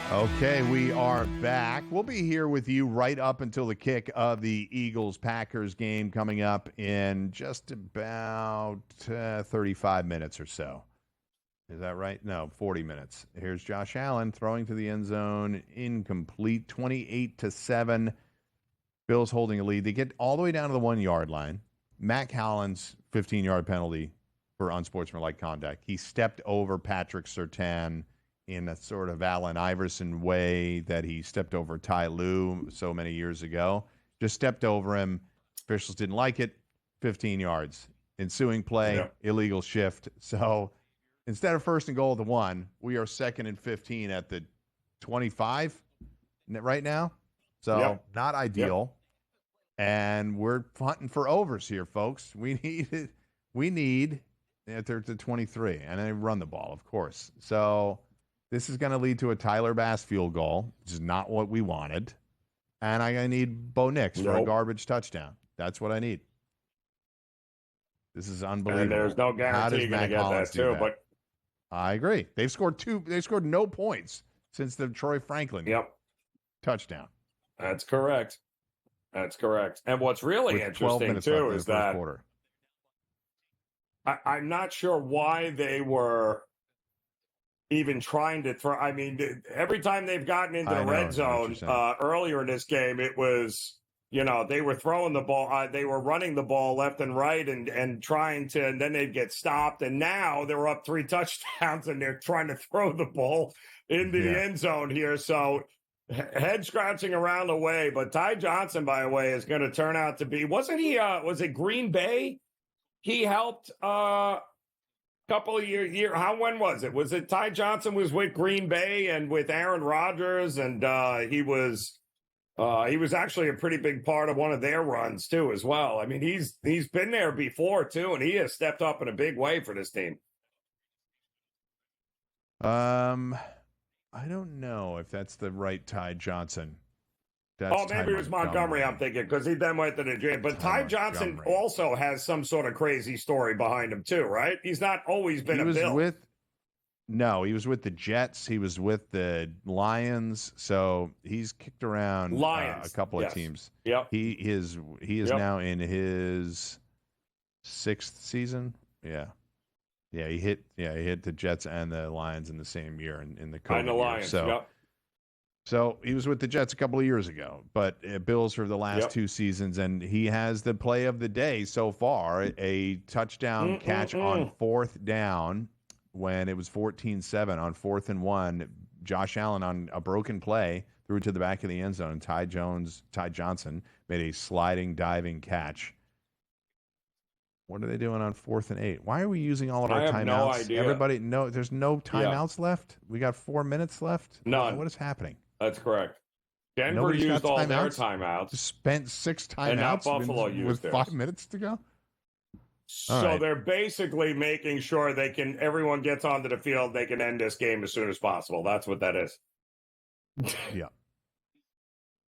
Okay, we are back. We'll be here with you right up until the kick of the Eagles-Packers game coming up in just about 35 minutes or so. Is that right? No, 40 minutes. Here's Josh Allen throwing to the end zone, incomplete, 28-7. Bills holding a lead. They get all the way down to the 1-yard line. Matt Collins, 15-yard penalty for unsportsmanlike conduct. He stepped over Patrick Surtain in a sort of Allen Iverson way that he stepped over Ty Lue so many years ago. Just stepped over him. Officials didn't like it. 15 yards. Ensuing play, illegal shift. So instead of first and goal at the 1, we are 2nd and 15 at the 25 right now. So not ideal. And we're hunting for overs here, folks. We need at the 23, and they run the ball, of course. So this is going to lead to a Tyler Bass field goal, which is not what we wanted. And I need Bo Nix for a garbage touchdown. That's what I need. This is unbelievable. And there's no guarantee you're going to get that too. But I agree. They've scored no points since the Troy Franklin touchdown. That's correct. That's correct. And what's really interesting too is that I'm not sure why they were even trying to throw. I mean, every time they've gotten into the red zone earlier in this game, it was, they were throwing the ball. They were running the ball left and right and trying to, and then they'd get stopped. And now they're up 3 touchdowns and they're trying to throw the ball into the end zone here. So head scratching around the way. But Ty Johnson, by the way, is going to turn out to be, was it Green Bay? He helped couple of years. When was it? Was it Ty Johnson was with Green Bay and with Aaron Rodgers, and he was actually a pretty big part of one of their runs too, as well. I mean, he's been there before too, and he has stepped up in a big way for this team. I don't know if that's the right Ty Johnson. Maybe it was Montgomery, I'm thinking, because he then went to the jail. But Ty Johnson also has some sort of crazy story behind him, too, right? He's not always been a Bill. He was with the Jets. He was with the Lions. So he's kicked around a couple of teams. Yep. He is now in his 6th season. Yeah. Yeah, he hit the Jets and the Lions in the same year in the COVID and the Lions, year. So he was with the Jets a couple of years ago, but Bills for the last 2 seasons, and he has the play of the day so far, a touchdown catch on 4th down when it was 14-7 on 4th and 1. Josh Allen on a broken play threw it to the back of the end zone. Ty Johnson made a sliding, diving catch. What are they doing on 4th and 8? Why are we using all of our timeouts? I have no idea. Everybody, no, there's no timeouts left. We got 4 minutes left. None. What is happening? That's correct. Denver Nobody's used got all their timeouts? timeouts. Spent 6 timeouts And now Buffalo used with theirs. 5 minutes to go. All So right. they're basically making sure everyone gets onto the field, they can end this game as soon as possible. That's what that is. Yeah.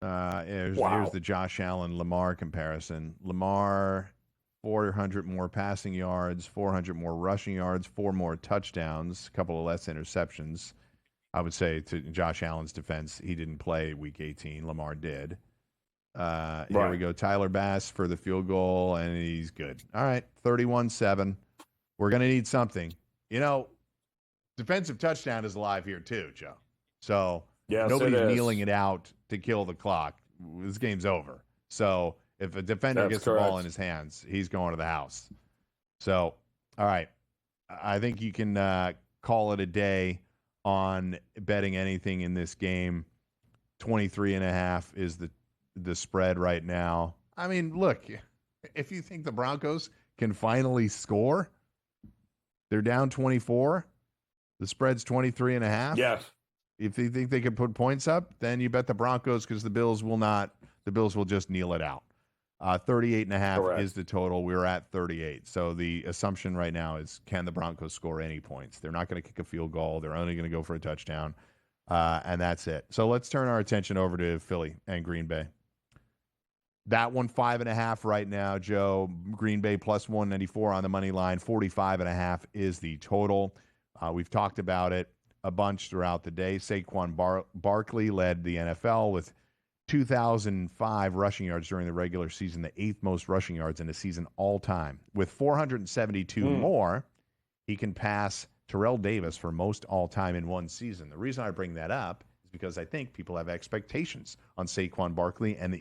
Wow. Here's the Josh Allen Lamar comparison. Lamar, 400 more passing yards, 400 more rushing yards, 4 more touchdowns, a couple of less interceptions. I would say to Josh Allen's defense, he didn't play week 18. Lamar did. Here we go. Tyler Bass for the field goal, and he's good. All right, 31-7. We're going to need something. Defensive touchdown is alive here too, Joe. So Yes, nobody's kneeling it out to kill the clock. This game's over. So if a defender gets the ball in his hands, he's going to the house. So, all right. I think you can call it a day on betting anything in this game. 23.5 is the spread right now. I mean, look, if you think the Broncos can finally score, they're down 24. The spread's 23.5. Yes. If you think they can put points up, then you bet the Broncos because the Bills will not. The Bills will just kneel it out. 38.5 is the total. We're at 38. So the assumption right now is, can the Broncos score any points? They're not going to kick a field goal. They're only going to go for a touchdown. And that's it. So let's turn our attention over to Philly and Green Bay. That one, 5.5 right now, Joe. Green Bay plus 194 on the money line. 45.5 is the total. We've talked about it a bunch throughout the day. Saquon Barkley led the NFL with 2,005 rushing yards during the regular season, the 8th most rushing yards in a season all time. With 472 more, he can pass Terrell Davis for most all time in one season. The reason I bring that up is because I think people have expectations on Saquon Barkley and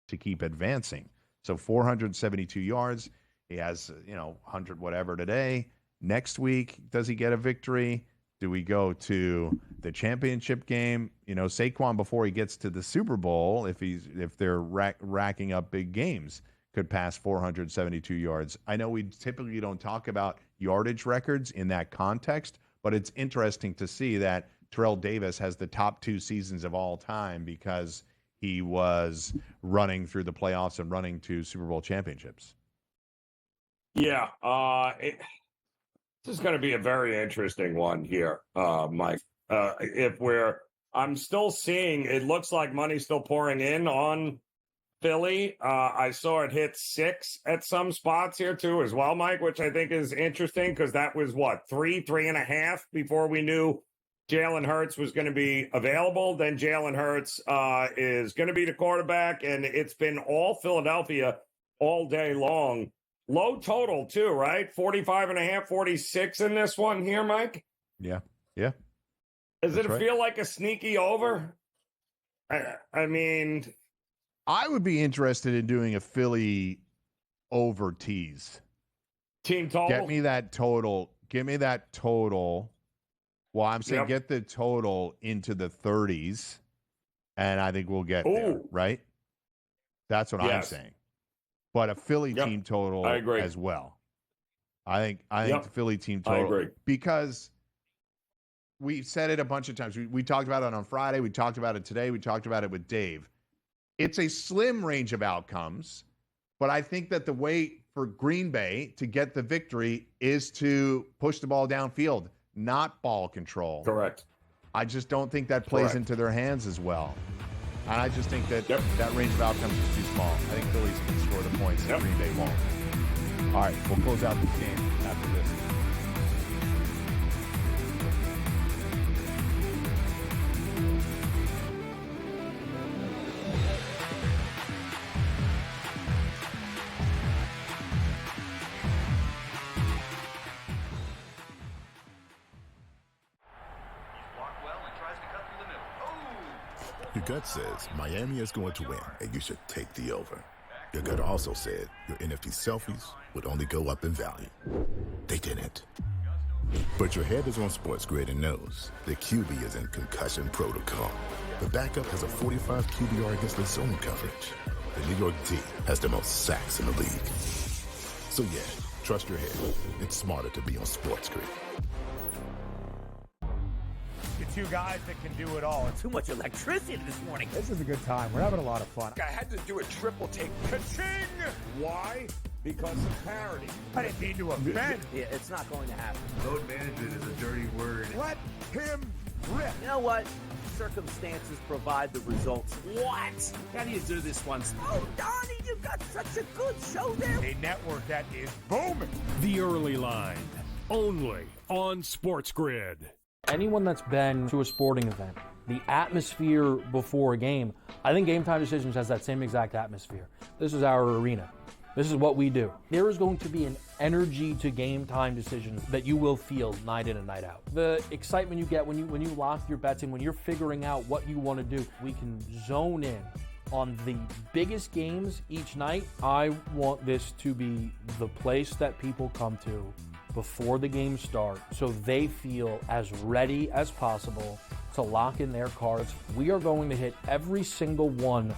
to keep advancing. So 472 yards. He has, 100 whatever today. Next week, does he get a victory? Do we go to the championship game? Saquon, before he gets to the Super Bowl, if they're racking up big games, could pass 472 yards. I know we typically don't talk about yardage records in that context, but it's interesting to see that Terrell Davis has the top 2 seasons of all time because he was running through the playoffs and running to Super Bowl championships. Yeah. This is going to be a very interesting one here, Mike. I'm still seeing, it looks like money's still pouring in on Philly. I saw it hit 6 at some spots here too as well, Mike, which I think is interesting because that was 3.5 before we knew Jalen Hurts was going to be available. Then Jalen Hurts is going to be the quarterback, and it's been all Philadelphia all day long. Low total, too, right? 45.5, 46 in this one here, Mike? Yeah. Does it feel like a sneaky over? I mean... I would be interested in doing a Philly over tease. Team total? Get me that total. Give me that total. Well, I'm saying get the total into the 30s, and I think we'll get there, right? That's what I'm saying. But a Philly team total as well. I think the Philly team total. I agree. Because we said it a bunch of times. We talked about it on Friday. We talked about it today. We talked about it with Dave. It's a slim range of outcomes, but I think that the way for Green Bay to get the victory is to push the ball downfield, not ball control. Correct. I just don't think that plays into their hands as well. And I just think that that range of outcomes is too small. I think Phillies can score the points and Green Bay won't. All right, we'll close out this game after this. Your gut says Miami is going to win, and you should take the over. Your gut also said your NFT selfies would only go up in value. They didn't. But your head is on SportsGrid and knows the QB is in concussion protocol. The backup has a 45 QBR against the zone coverage. The New York D has the most sacks in the league. So yeah, trust your head. It's smarter to be on SportsGrid. The two guys that can do it all. Too much electricity this morning. This is a good time. We're having a lot of fun. I had to do a triple take. Ka-ching! Why? Because of parity. I didn't mean to offend. Yeah, it's not going to happen. Load management is a dirty word. Let him rip. You know what? Circumstances provide the results. What? How do you do this once? Oh, Donnie, you've got such a good show there. A network that is booming. The Early Line, only on SportsGrid. Anyone that's been to a sporting event, the atmosphere before a game, I think Game Time Decisions has that same exact atmosphere. This is our arena. This is what we do. There is going to be an energy to Game Time Decisions that you will feel night in and night out. The excitement you get when you lock your bets in, when you're figuring out what you want to do, we can zone in on the biggest games each night. I want this to be the place that people come to before the games start so they feel as ready as possible to lock in their cards. We are going to hit every single one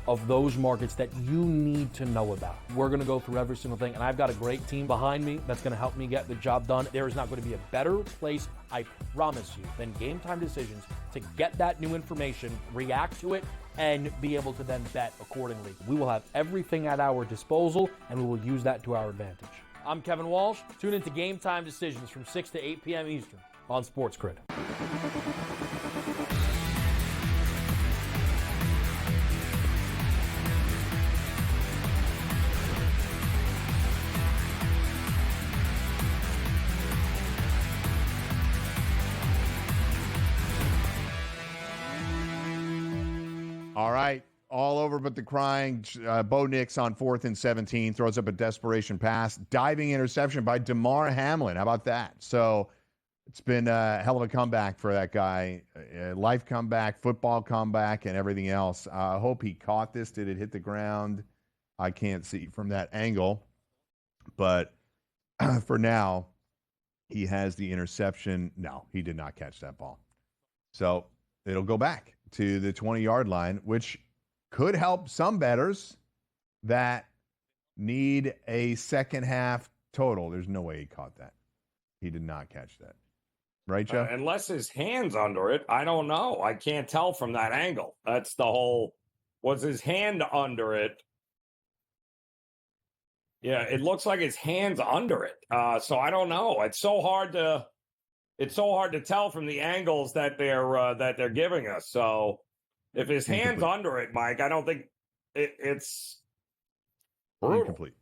of those markets that you need to know about. We're going to go through every single thing, and I've got a great team behind me that's going to help me get the job done. There is not going to be a better place, I promise you, than Game Time Decisions to get that new information, react to it, and be able to then bet accordingly. We will have everything at our disposal, and we will use that to our advantage. I'm Kevin Walsh. Tune into Game Time Decisions from 6 to 8 p.m. Eastern on SportsGrid. All right, all over but the crying. Bo Nix on 4th and 17 throws up a desperation pass. Diving interception by DeMar Hamlin. How about that? So it's been a hell of a comeback for that guy. Life comeback, football comeback, and everything else. I hope he caught this. Did it hit the ground? I can't see from that angle. But for now, he has the interception. No, he did not catch that ball. So it'll go back to the 20-yard line, which could help some bettors that need a second half total. There's no way he caught that. He did not catch that. Right, Joe? Unless his hand's under it. I don't know. I can't tell from that angle. That's the whole, was his hand under it? Yeah, it looks like his hand's under it. So I don't know. It's so hard to tell from the angles that they're giving us. So if his hand's under it, Mike, I don't think it's brutal. Incomplete.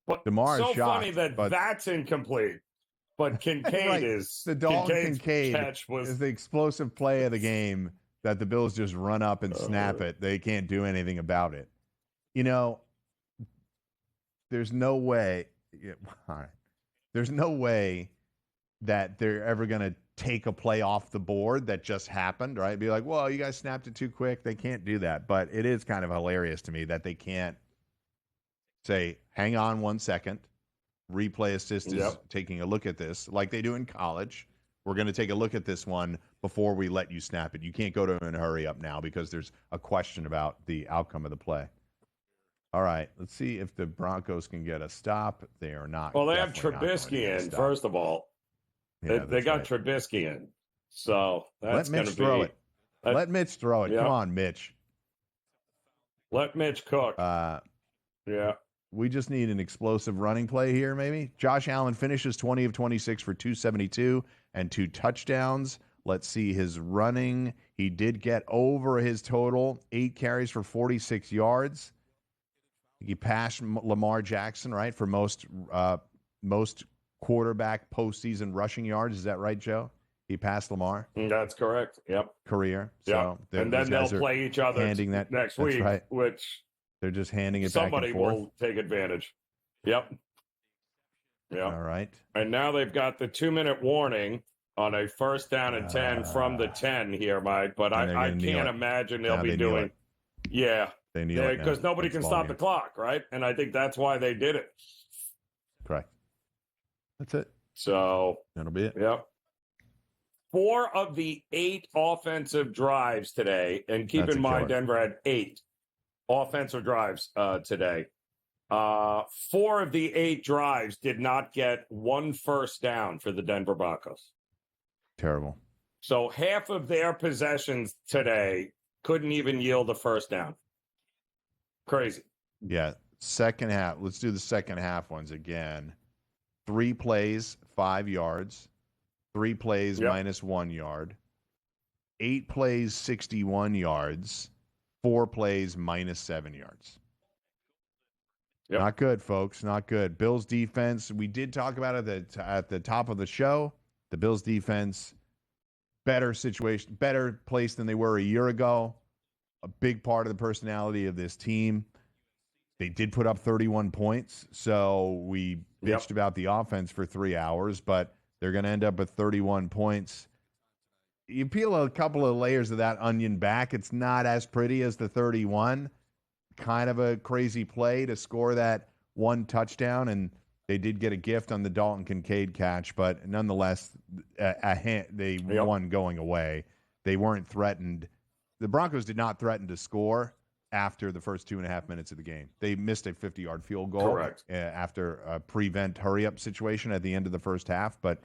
But DeMar is so shocked, funny that that's incomplete. But Kincaid right. is the Dalton Kincaid's Kincaid catch was is the explosive play of the game that the Bills just run up and snap it. They can't do anything about it. You know, there's no way. Yeah, all right. There's no way that they're ever going to take a play off the board that just happened, right? Be like, well, you guys snapped it too quick. They can't do that. But it is kind of hilarious to me that they can't say, hang on 1 second. Replay assist is taking a look at this like they do in college. We're going to take a look at this one before we let you snap it. You can't go to him and hurry up now because there's a question about the outcome of the play. All right, let's see if the Broncos can get a stop. They are not. Well, they have Trubisky in, first of all. Yeah, they got Trubisky in. So that's let Mitch throw it. Let Mitch throw it. Come on, Mitch. Let Mitch cook. Yeah. We just need an explosive running play here, maybe. Josh Allen finishes 20 of 26 for 272 and 2 touchdowns. Let's see his running. He did get over his total, 8 carries for 46 yards. He passed Lamar Jackson, right, for most quarterback postseason rushing yards. Is that right, Joe? He passed Lamar? That's correct. Yep. Career. Yeah. So and then they'll play each other next week, right. which they're just handing it somebody back and forth. will take advantage. Yep. Yep. All right. And now they've got the 2-minute warning on a 1st down and 10 from the 10 here, Mike. But I can't imagine they'll be doing. Yeah. They kneel it because nobody can stop the clock, right? And I think that's why they did it. Correct. That's it. So that'll be it. Yep. 4 of the 8 offensive drives today, and keep That's in a mind, killer. Denver had 8 offensive drives today. 4 of the 8 drives did not get 1 first down for the Denver Broncos. Terrible. So half of their possessions today couldn't even yield a first down. Crazy. Yeah. Second half. Let's do the second half ones again. 3 plays, 5 yards. 3 plays, minus 1 yard. 8 plays, 61 yards. 4 plays, minus 7 yards. Yep. Not good, folks. Not good. Bills defense. We did talk about it at the top of the show. The Bills defense, better situation, better place than they were a year ago. A big part of the personality of this team. They did put up 31 points, so we bitched about the offense for 3 hours, but they're going to end up with 31 points. You peel a couple of layers of that onion back, it's not as pretty as the 31. Kind of a crazy play to score that 1 touchdown, and they did get a gift on the Dalton Kincaid catch, but nonetheless, they won going away. They weren't threatened. The Broncos did not threaten to score after the first 2.5 minutes of the game. They missed a 50-yard field goal after a prevent hurry-up situation at the end of the first half, but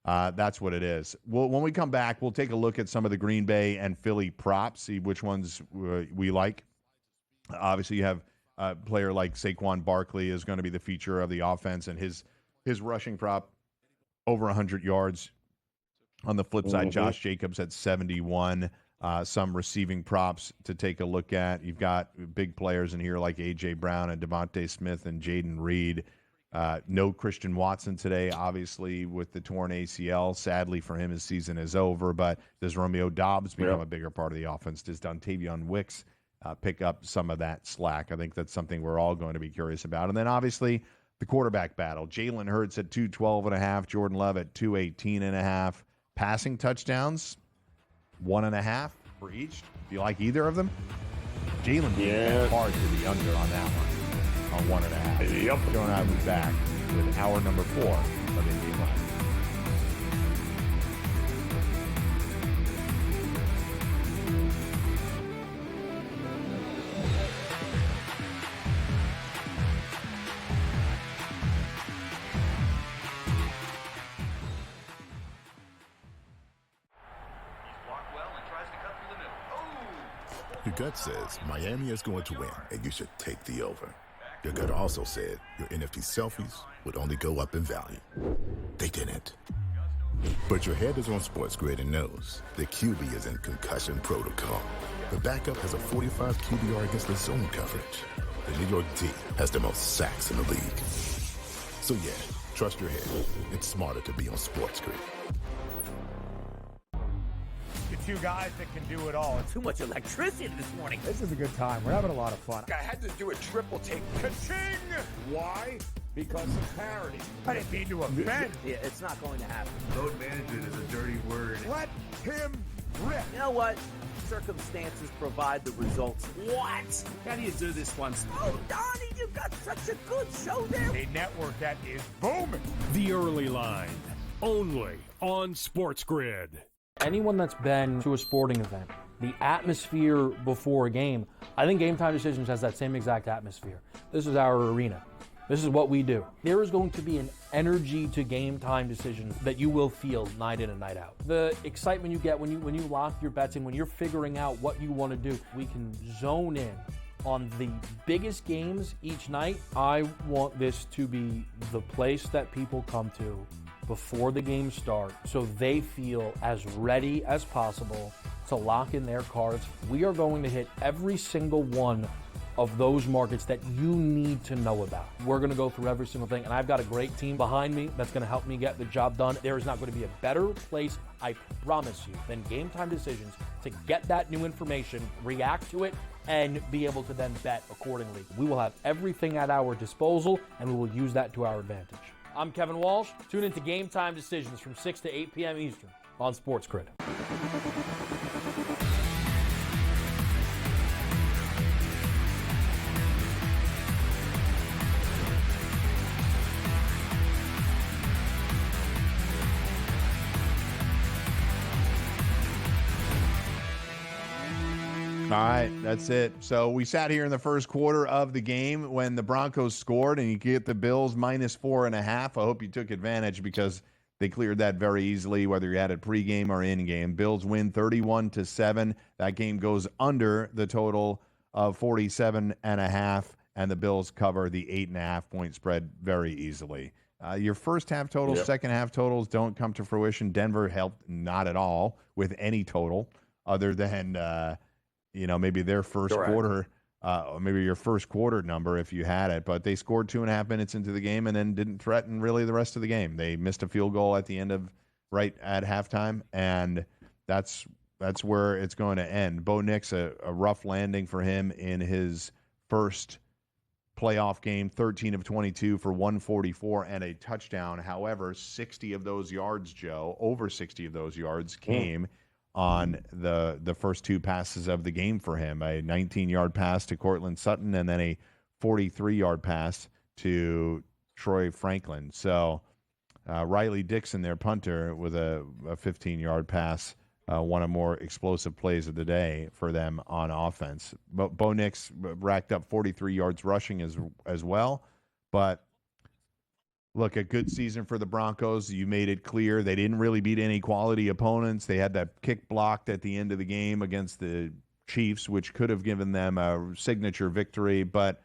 that's what it is. When we come back, we'll take a look at some of the Green Bay and Philly props, see which ones we like. Obviously, you have a player like Saquon Barkley is going to be the feature of the offense, and his rushing prop over 100 yards. On the flip side, Josh Jacobs at 71. Some receiving props to take a look at. You've got big players in here like A.J. Brown and Devontae Smith and Jaden Reed. No Christian Watson today, obviously, with the torn ACL. Sadly for him, his season is over. But does Romeo Doubs become a bigger part of the offense? Does Dontavion Wicks pick up some of that slack? I think that's something we're all going to be curious about. And then, obviously, the quarterback battle. Jalen Hurts at 212.5, Jordan Love at 218.5. Passing touchdowns, 1.5 for each. Do you like either of them? Jalen being hard to the under on that one, on 1.5. Yep. Joe and I will be back with hour number 4 of NBA Live. Your gut says Miami is going to win, and you should take the over. Your gut also said your NFT selfies would only go up in value. They didn't. But your head is on SportsGrid and knows the QB is in concussion protocol. The backup has a 45 QBR against the zone coverage. The New York D has the most sacks in the league. So yeah, trust your head. It's smarter to be on SportsGrid. The 2 guys that can do it all. Too much electricity this morning. This is a good time. We're having a lot of fun. I had to do a triple take. Ka-ching! Why? Because of parity. I didn't mean to offend. Yeah, it's not going to happen. Load management is a dirty word. Let him rip. You know what? Circumstances provide the results. What? How do you do this one? Oh, Donnie, you got such a good show there. A network that is booming. The Early Line, only on SportsGrid. Anyone that's been to a sporting event, the atmosphere before a game, I think Game Time Decisions has that same exact atmosphere. This is our arena. This is what we do. There is going to be an energy to Game Time Decisions that you will feel night in and night out. The excitement you get when you lock your bets in, when you're figuring out what you want to do, we can zone in on the biggest games each night. I want this to be the place that people come to before the games start so they feel as ready as possible to lock in their cards. We are going to hit every single one of those markets that you need to know about. We're going to go through every single thing, and I've got a great team behind me that's going to help me get the job done. There is not going to be a better place, I promise you, than Game Time Decisions to get that new information, react to it, and be able to then bet accordingly. We will have everything at our disposal, and we will use that to our advantage. I'm Kevin Walsh. Tune into Game Time Decisions from 6 to 8 p.m. Eastern on SportsGrid. right, that's it. So we sat here in the first quarter of the game when the Broncos scored, and you get the Bills -4.5. I hope you took advantage because they cleared that very easily, whether you had it pregame or in-game. Bills win 31-7. That game goes under the total of 47.5, and the Bills cover the 8.5-point spread very easily. Your first half totals, second half totals don't come to fruition. Denver helped not at all with any total other than maybe their first quarter, or maybe your first quarter number if you had it. But they scored 2.5 minutes into the game and then didn't threaten really the rest of the game. They missed a field goal at the end of right at halftime, and that's where it's going to end. Bo Nix, a rough landing for him in his first playoff game, 13 of 22 for 144 and a touchdown. However, 60 of those yards, Joe, over 60 of those yards came on the first two passes of the game for him. A 19-yard pass to Cortland Sutton and then a 43-yard pass to Troy Franklin. So Riley Dixon, their punter, with a 15-yard pass, one of the more explosive plays of the day for them on offense. But Bo Nix racked up 43 yards rushing as well. But look, a good season for the Broncos. You made it clear they didn't really beat any quality opponents. They had that kick blocked at the end of the game against the Chiefs, which could have given them a signature victory. But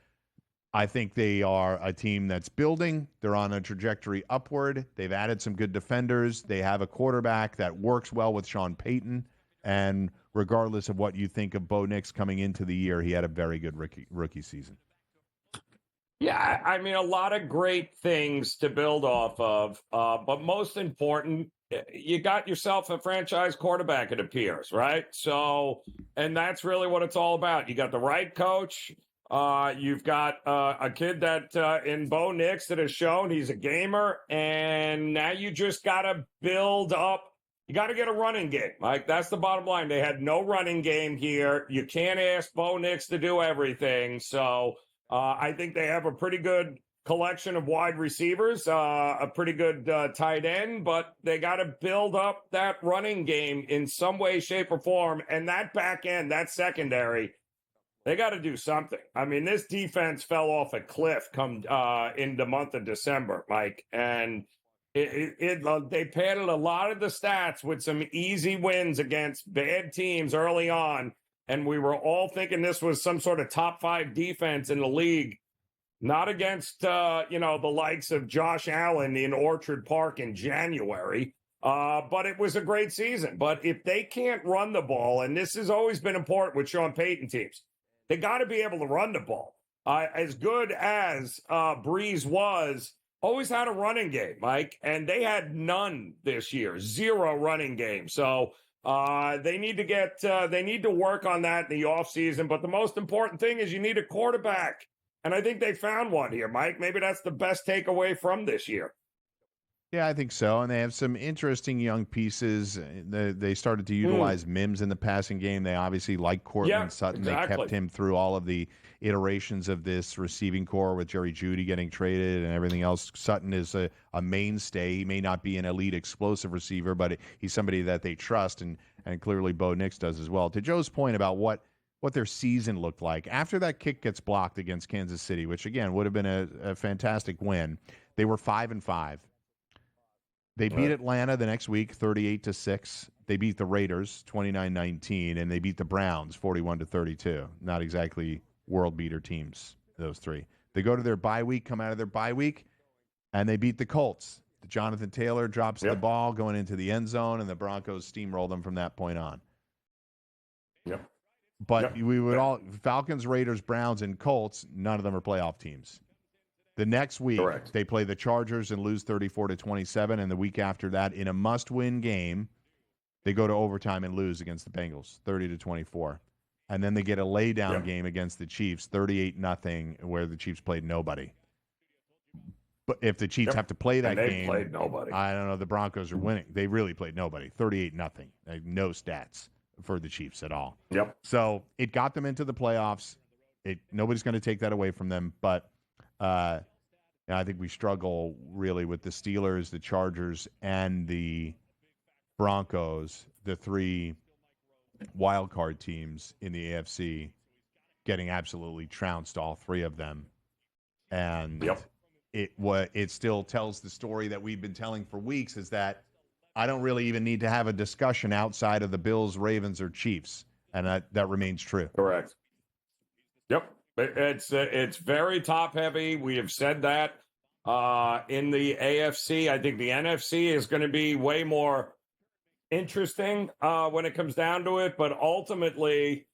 I think they are a team that's building. They're on a trajectory upward. They've added some good defenders. They have a quarterback that works well with Sean Payton. And regardless of what you think of Bo Nix coming into the year, he had a very good rookie season. Yeah, I mean, a lot of great things to build off of. But most important, you got yourself a franchise quarterback, it appears, right? So, and that's really what it's all about. You got the right coach. You've got a kid that in Bo Nix that has shown he's a gamer, and now you just got to build up. You got to get a running game. Like, that's the bottom line. They had no running game here. You can't ask Bo Nix to do everything. So I think they have a pretty good collection of wide receivers, a pretty good tight end, but they got to build up that running game in some way, shape, or form. And that back end, that secondary, they got to do something. I mean, this defense fell off a cliff come in the month of December, Mike, and they padded a lot of the stats with some easy wins against bad teams early on, and we were all thinking this was some sort of top 5 defense in the league, not against the likes of Josh Allen in Orchard Park in January. But it was a great season. But if they can't run the ball, and this has always been important with Sean Payton teams, they got to be able to run the ball. As good as Breeze was, always had a running game, Mike, and they had none this year, 0 running game. So they need to work on that in the offseason. But the most important thing is you need a quarterback, and I think they found one here, Mike. Maybe that's the best takeaway from this year. Yeah, I think so. And they have some interesting young pieces. They started to utilize Mims in the passing game. They obviously like Cortland Sutton. Exactly. They kept him through all of the iterations of this receiving core with Jerry Jeudy getting traded and everything else. Sutton is a mainstay. He may not be an elite explosive receiver, but he's somebody that they trust, and clearly Bo Nix does as well. To Joe's point about what their season looked like, after that kick gets blocked against Kansas City, which, again, would have been a fantastic win, they were 5-5. They beat Atlanta the next week, 38-6. They beat the Raiders, 29-19, and they beat the Browns, 41-32. Not exactly world beater teams, those three. They go to their bye week, come out of their bye week, and they beat the Colts. Jonathan Taylor drops the ball going into the end zone, and the Broncos steamroll them from that point on. Yep. But we would all Falcons, Raiders, Browns, and Colts. None of them are playoff teams. The next week, they play the Chargers and lose 34-27, and the week after that, in a must-win game, they go to overtime and lose against the Bengals, 30-24. And then they get a laydown game against the Chiefs, 38-0, where the Chiefs played nobody. But if the Chiefs have to play that game, played nobody. I don't know. The Broncos are winning. They really played nobody, 38-0. No stats for the Chiefs at all. Yep. So it got them into the playoffs. Nobody's going to take that away from them, but I think we struggle really with the Steelers, the Chargers, and the Broncos, the three wild card teams in the AFC getting absolutely trounced, all three of them. And it still tells the story that we've been telling for weeks, is that I don't really even need to have a discussion outside of the Bills, Ravens, or Chiefs. And that remains true. Correct. Yep. It's very top heavy. We have said that in the AFC. I think the NFC is going to be way more interesting when it comes down to it. But ultimately,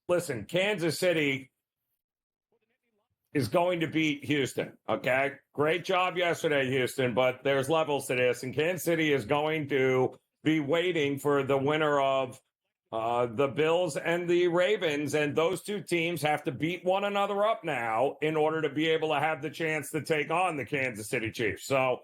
listen, Kansas City is going to beat Houston, okay? Great job yesterday, Houston, but there's levels to this, and Kansas City is going to be waiting for the winner of the Bills and the Ravens, and those two teams have to beat one another up now in order to be able to have the chance to take on the Kansas City Chiefs. So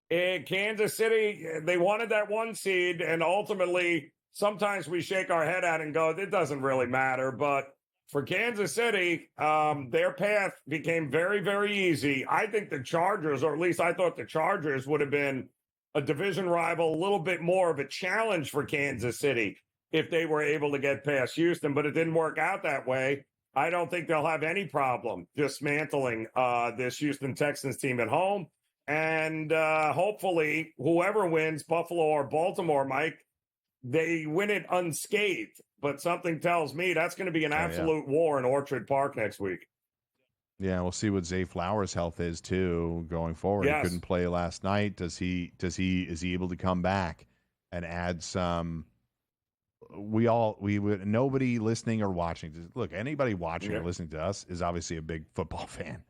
in Kansas City, they wanted that one seed, and ultimately, sometimes we shake our head at it and go, it doesn't really matter, but for Kansas City, their path became very, very easy. I think the Chargers, or at least I thought the Chargers would have been a division rival, a little bit more of a challenge for Kansas City if they were able to get past Houston, but it didn't work out that way. I don't think they'll have any problem dismantling this Houston Texans team at home. And hopefully, whoever wins, Buffalo or Baltimore, Mike, they win it unscathed. But something tells me that's going to be an absolute war in Orchard Park next week. Yeah, we'll see what Zay Flowers' health is too going forward. Yes. He couldn't play last night. Is he able to come back and add some? Nobody listening or watching. Look, anybody watching or listening to us is obviously a big football fan,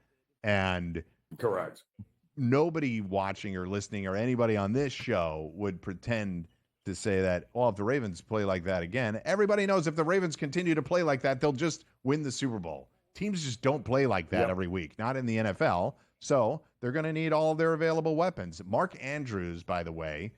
and correct. Nobody watching or listening or anybody on this show would pretend to say that, well, if the Ravens play like that again, everybody knows if the Ravens continue to play like that, they'll just win the Super Bowl. Teams just don't play like that every week, not in the NFL. So they're going to need all of their available weapons. Mark Andrews, by the way,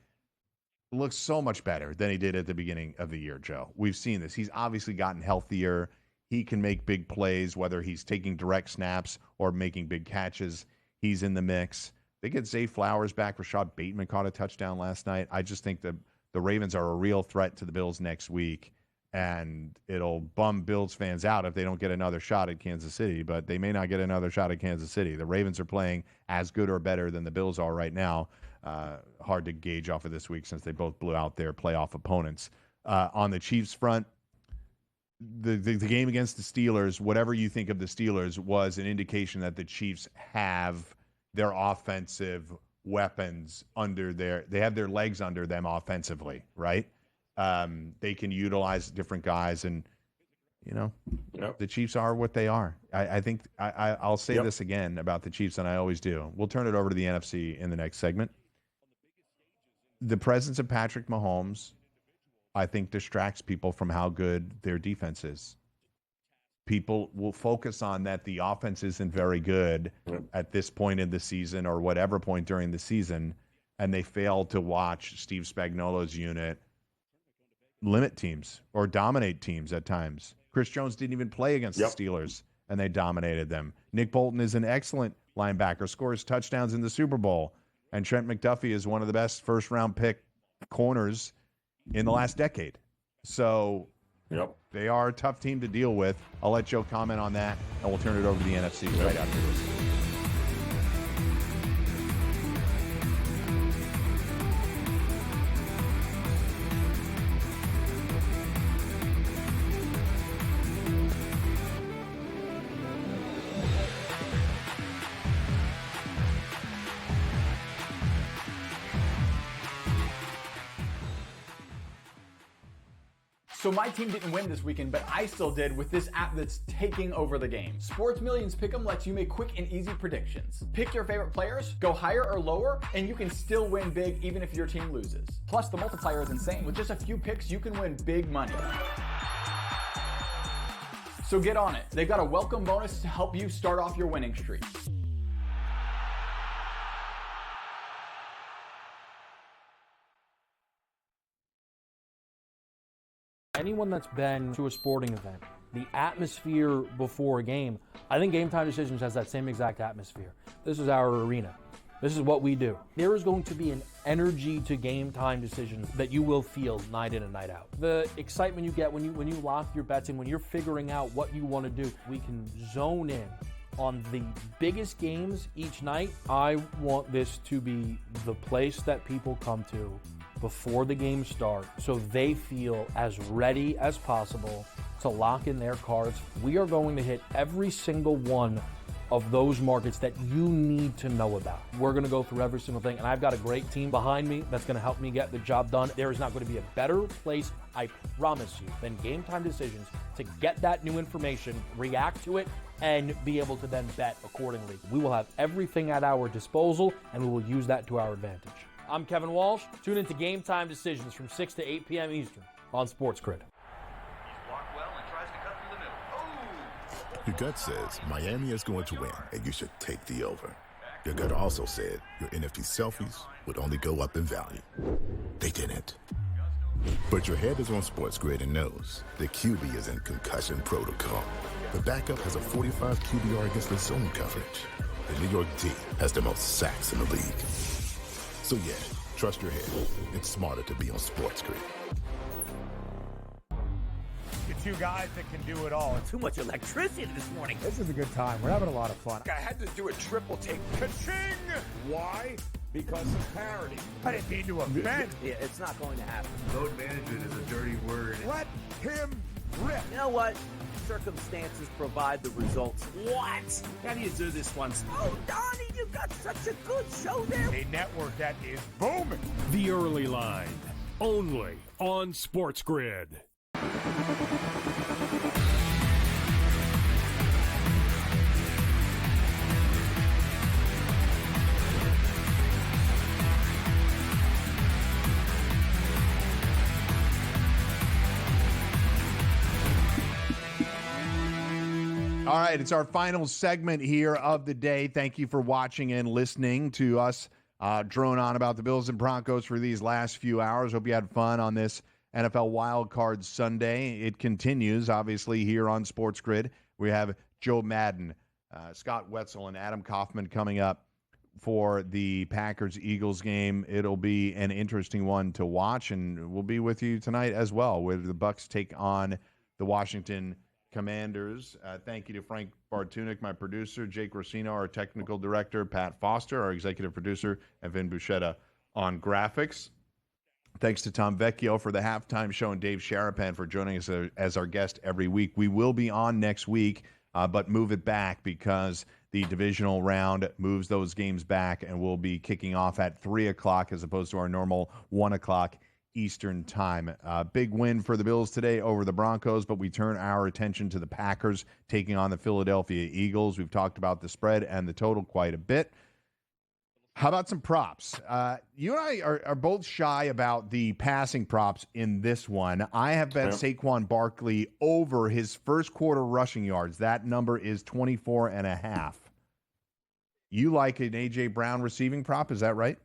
looks so much better than he did at the beginning of the year, Joe. We've seen this. He's obviously gotten healthier. He can make big plays, whether he's taking direct snaps or making big catches. He's in the mix. They get Zay Flowers back. Rashad Bateman caught a touchdown last night. I just think the Ravens are a real threat to the Bills next week, and it'll bum Bills fans out if they don't get another shot at Kansas City, but they may not get another shot at Kansas City. The Ravens are playing as good or better than the Bills are right now. Hard to gauge off of this week since they both blew out their playoff opponents. On the Chiefs front, the game against the Steelers, whatever you think of the Steelers, was an indication that the Chiefs have their offensive weapons they have their legs under them offensively, right? They can utilize different guys, and the Chiefs are what they are. I think I'll say this again about the Chiefs, and I always do. We'll turn it over to the NFC in the next segment. The presence of Patrick Mahomes, I think, distracts people from how good their defense is. People will focus on that the offense isn't very good at this point in the season or whatever point during the season, and they fail to watch Steve Spagnuolo's unit limit teams or dominate teams at times. Chris Jones didn't even play against the Steelers, and they dominated them. Nick Bolton is an excellent linebacker, scores touchdowns in the Super Bowl, and Trent McDuffie is one of the best first-round pick corners in the last decade. So they are a tough team to deal with. I'll let Joe comment on that, and we'll turn it over to the NFC right after this. So my team didn't win this weekend, but I still did with this app that's taking over the game. Sports Millions Pick'em lets you make quick and easy predictions. Pick your favorite players, go higher or lower, and you can still win big even if your team loses. Plus, the multiplier is insane. With just a few picks, you can win big money. So get on it. They've got a welcome bonus to help you start off your winning streak. Anyone that's been to a sporting event, the atmosphere before a game, I think Game Time Decisions has that same exact atmosphere. This is our arena. This is what we do. There is going to be an energy to game time decisions that you will feel night in and night out. The excitement you get when you lock your bets in, when you're figuring out what you want to do, we can zone in on the biggest games each night. I want this to be the place that people come to before the games start so they feel as ready as possible to lock in their cards. We are going to hit every single one of those markets that you need to know about. We're gonna go through every single thing, and I've got a great team behind me that's gonna help me get the job done. There is not gonna be a better place, I promise you, than Game Time Decisions to get that new information, react to it, and be able to then bet accordingly. We will have everything at our disposal, and we will use that to our advantage. I'm Kevin Walsh. Tune into Game Time Decisions from 6 to 8 p.m. Eastern on SportsGrid. Your gut says Miami is going to win, and you should take the over. Your gut also said your NFT selfies would only go up in value. They didn't. But your head is on SportsGrid and knows the QB is in concussion protocol. The backup has a 45 QBR against the zone coverage. The New York D has the most sacks in the league. So yeah, trust your head. It's smarter to be on SportsGrid. Two guys that can do it all. Too much electricity this morning. This is a good time. We're having a lot of fun. I had to do a triple take. Ka-ching! Why? Because of parity. I didn't mean to offend. Yeah, it's not going to happen. Load management is a dirty word. Let him rip. You know what? Circumstances provide the results. What? How do you do this once? Oh, Donnie, you got such a good show there. A network that is booming. The Early Line, only on SportsGrid. All right, it's our final segment here of the day. Thank you for watching and listening to us drone on about the Bills and Broncos for these last few hours. Hope you had fun on this NFL Wildcard Sunday. It continues, obviously, here on SportsGrid. We have Joe Madden, Scott Wetzel, and Adam Kaufman coming up for the Packers-Eagles game. It'll be an interesting one to watch, and we'll be with you tonight as well, where the Bucs take on the Washington Commanders. Thank you to Frank Bartunik, my producer, Jake Rossino, our technical director, Pat Foster, our executive producer, and Vin Buschetta on graphics. Thanks to Tom Vecchio for the halftime show and Dave Sharapan for joining us as our guest every week. We will be on next week, but move it back because the divisional round moves those games back, and we'll be kicking off at 3 o'clock as opposed to our normal 1 o'clock Eastern time. Big win for the Bills today over the Broncos, but we turn our attention to the Packers taking on the Philadelphia Eagles. We've talked about the spread and the total quite a bit. How about some props? You and I are both shy about the passing props in this one. I have bet Saquon Barkley over his first quarter rushing yards. That number is 24.5. You like an A.J. Brown receiving prop, is that right?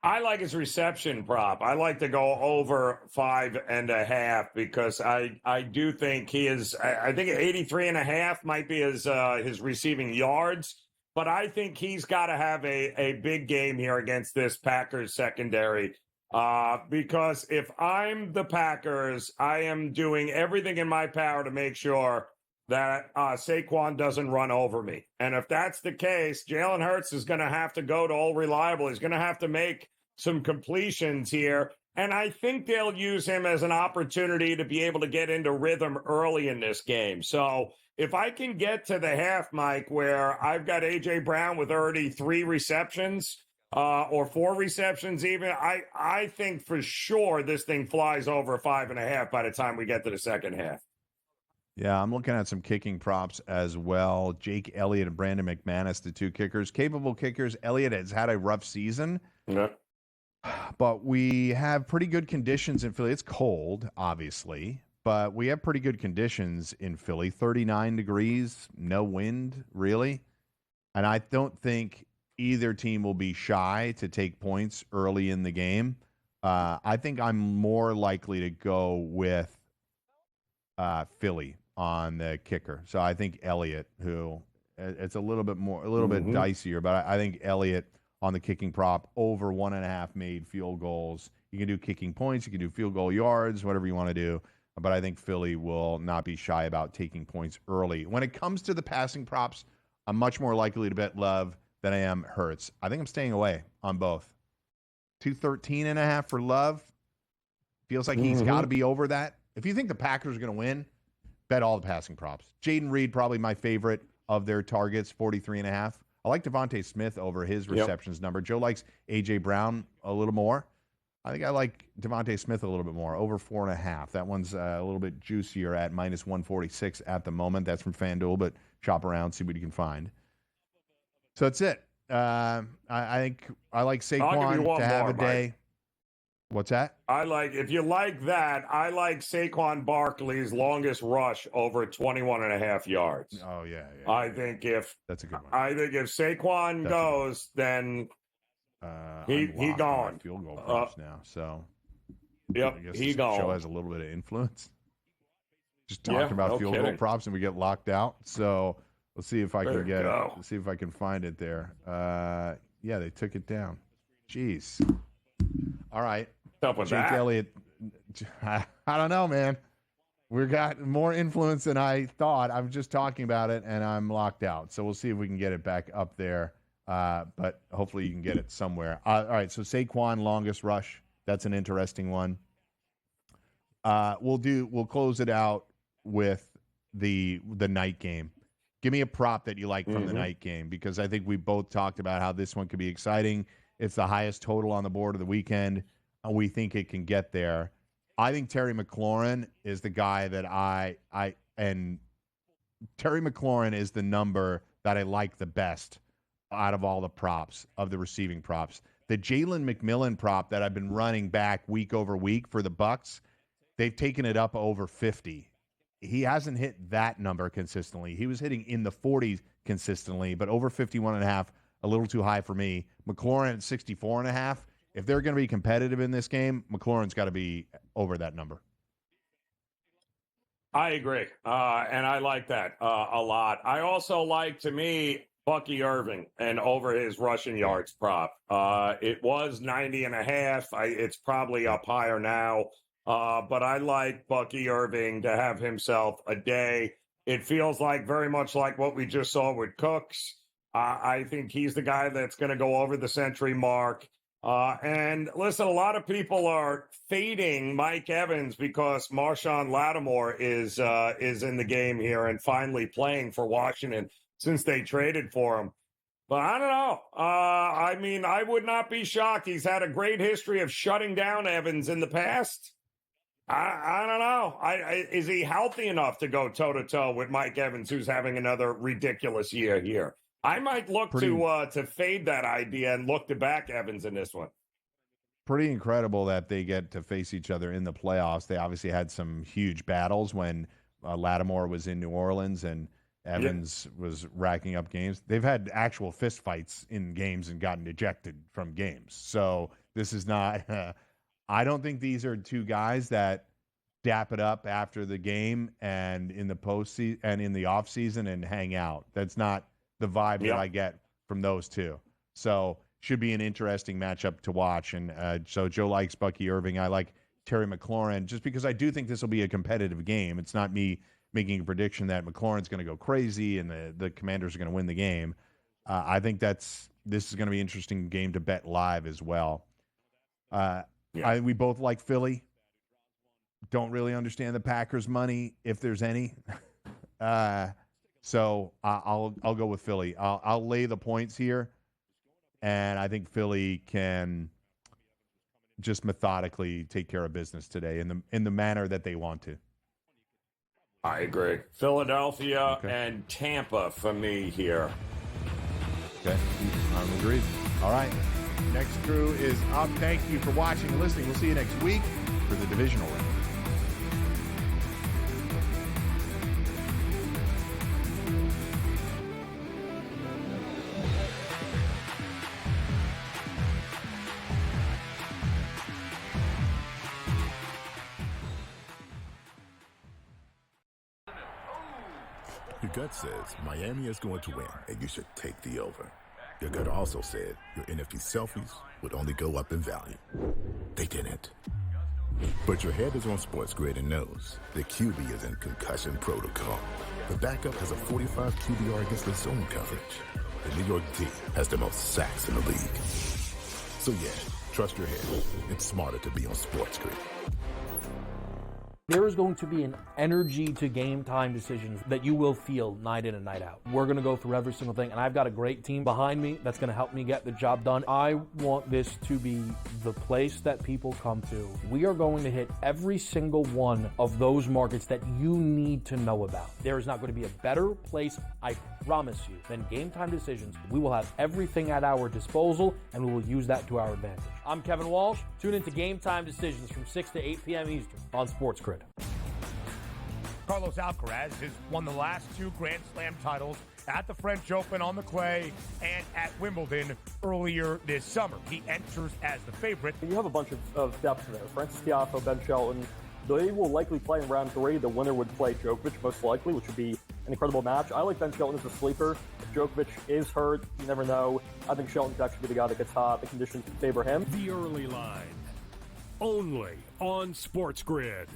I like his reception prop. I like to go over 5.5 because I do think he is. I think 83.5 might be his receiving yards, but I think he's got to have a big game here against this Packers secondary. Because if I'm the Packers, I am doing everything in my power to make sure that Saquon doesn't run over me. And if that's the case, Jalen Hurts is going to have to go to all reliable. He's going to have to make some completions here. And I think they'll use him as an opportunity to be able to get into rhythm early in this game. So if I can get to the half, Mike, where I've got A.J. Brown with already 3 receptions or 4 receptions even, I think for sure this thing flies over 5.5 by the time we get to the second half. Yeah, I'm looking at some kicking props as well. Jake Elliott and Brandon McManus, the 2 kickers. Capable kickers. Elliott has had a rough season. Yeah. But we have pretty good conditions in Philly. It's cold, obviously, but we have pretty good conditions in Philly. 39 degrees, no wind, really. And I don't think either team will be shy to take points early in the game. I think I'm more likely to go with Philly on the kicker. So I think Elliott, who It's a little bit dicier, but I think Elliott on the kicking prop over 1.5 made field goals. You can do kicking points, you can do field goal yards, whatever you want to do. But I think Philly will not be shy about taking points early. When it comes to the passing props, I'm much more likely to bet Love than I am Hurts. I think I'm staying away on both. 213.5 for Love. Feels like he's got to be over that. If you think the Packers are going to win, bet all the passing props. Jaden Reed, probably my favorite of their targets, 43.5. I like Devontae Smith over his receptions number. Joe likes A.J. Brown a little more. I think I like Devontae Smith a little bit more, over 4.5. That one's a little bit juicier at minus 146 at the moment. That's from FanDuel, but shop around, see what you can find. So that's it. I think I like Saquon to have a day. Mike. What's that? If you like that, I like Saquon Barkley's longest rush over 21.5 yards. Oh, yeah. I think if that's a good one. I think if Saquon goes, then he gone. Field goal props now, so yep, I guess he this gone. show has a little bit of influence. Just talking about field goal props and we get locked out. So let's see if I can get it. Let's see if I can find it there. Yeah, they took it down. Jeez. All right. Jake Elliott. I don't know, man. We got more influence than I thought. I'm just talking about it, and I'm locked out. So we'll see if we can get it back up there. But hopefully you can get it somewhere. All right, so Saquon, longest rush. That's an interesting one. We'll close it out with the night game. Give me a prop that you like from the night game, because I think we both talked about how this one could be exciting. It's the highest total on the board of the weekend, and we think it can get there. I think Terry McLaurin is the guy that and Terry McLaurin is the number that I like the best out of all the props, of the receiving props. The Jalen McMillan prop that I've been running back week over week for the Bucks, they've taken it up over 50. He hasn't hit that number consistently. He was hitting in the 40s consistently, but over 51.5, a little too high for me. McLaurin at 64.5. If they're going to be competitive in this game, McLaurin's got to be over that number. I agree. And I like that a lot. I also like, to me, Bucky Irving and over his rushing yards prop. It was 90.5. It's probably up higher now. But I like Bucky Irving to have himself a day. It feels like very much like what we just saw with Cooks. I think he's the guy that's going to go over the century mark. And listen, a lot of people are fading Mike Evans because Marshawn Lattimore is in the game here and finally playing for Washington since they traded for him. But I don't know. I mean, I would not be shocked. He's had a great history of shutting down Evans in the past. I don't know. Is he healthy enough to go toe-to-toe with Mike Evans, who's having another ridiculous year here? I might look to fade that idea and look to back Evans in this one. Pretty incredible that they get to face each other in the playoffs. They obviously had some huge battles when Lattimore was in New Orleans and Evans was racking up games. They've had actual fist fights in games and gotten ejected from games. So this is not I don't think these are two guys that dap it up after the game and in the postseason and in the off season and hang out. That's not the vibe that I get from those two. So should be an interesting matchup to watch. And so Joe likes Bucky Irving. I like Terry McLaurin just because I do think this will be a competitive game. It's not me making a prediction that McLaurin's going to go crazy and the Commanders are going to win the game. I think this is going to be an interesting game to bet live as well. We both like Philly. Don't really understand the Packers' money, if there's any. So I'll go with Philly. I'll lay the points here, and I think Philly can just methodically take care of business today in the manner that they want to. I agree. Philadelphia and Tampa for me here. Okay, I'm agreed. All right, next crew is up. Thank you for watching and listening. We'll see you next week for the divisional round. You gut says Miami is going to win, and you should take the over. Your gut also said your NFT selfies would only go up in value. They didn't. But your head is on SportsGrid and knows the QB is in concussion protocol. The backup has a 45 QBR against the zone coverage. The New York D has the most sacks in the league. So yeah, trust your head. It's smarter to be on SportsGrid. There is going to be an energy to game time decisions that you will feel night in and night out. We're going to go through every single thing, and I've got a great team behind me that's going to help me get the job done. I want this to be the place that people come to. We are going to hit every single one of those markets that you need to know about. There is not going to be a better place, I promise you, than Game Time Decisions. We will have everything at our disposal, and we will use that to our advantage. I'm Kevin Walsh. Tune into Game Time Decisions from 6 to 8 p.m. Eastern on SportsGrid. Carlos Alcaraz has won the last 2 Grand Slam titles at the French Open on the clay and at Wimbledon earlier this summer. He enters as the favorite. You have a bunch of depth there. Francis Tiafoe, Ben Shelton, they will likely play in round 3. The winner would play Djokovic most likely, which would be an incredible match. I like Ben Shelton as a sleeper. If Djokovic is hurt, you never know. I think Shelton could actually be the guy that gets hot. The conditions favor him. The early line. Only on SportsGrid.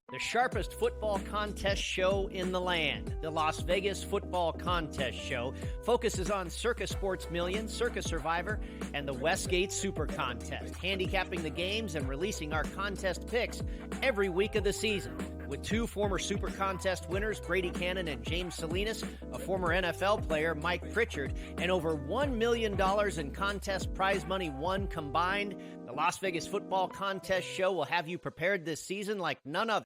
The sharpest football contest show in the land, the Las Vegas Football Contest Show, focuses on Circus Sports Million, Circus Survivor, and the Westgate Super Contest, handicapping the games and releasing our contest picks every week of the season. With 2 former Super Contest winners, Brady Cannon and James Salinas, a former NFL player, Mike Pritchard, and over $1 million in contest prize money won combined, the Las Vegas Football Contest Show will have you prepared this season like none other.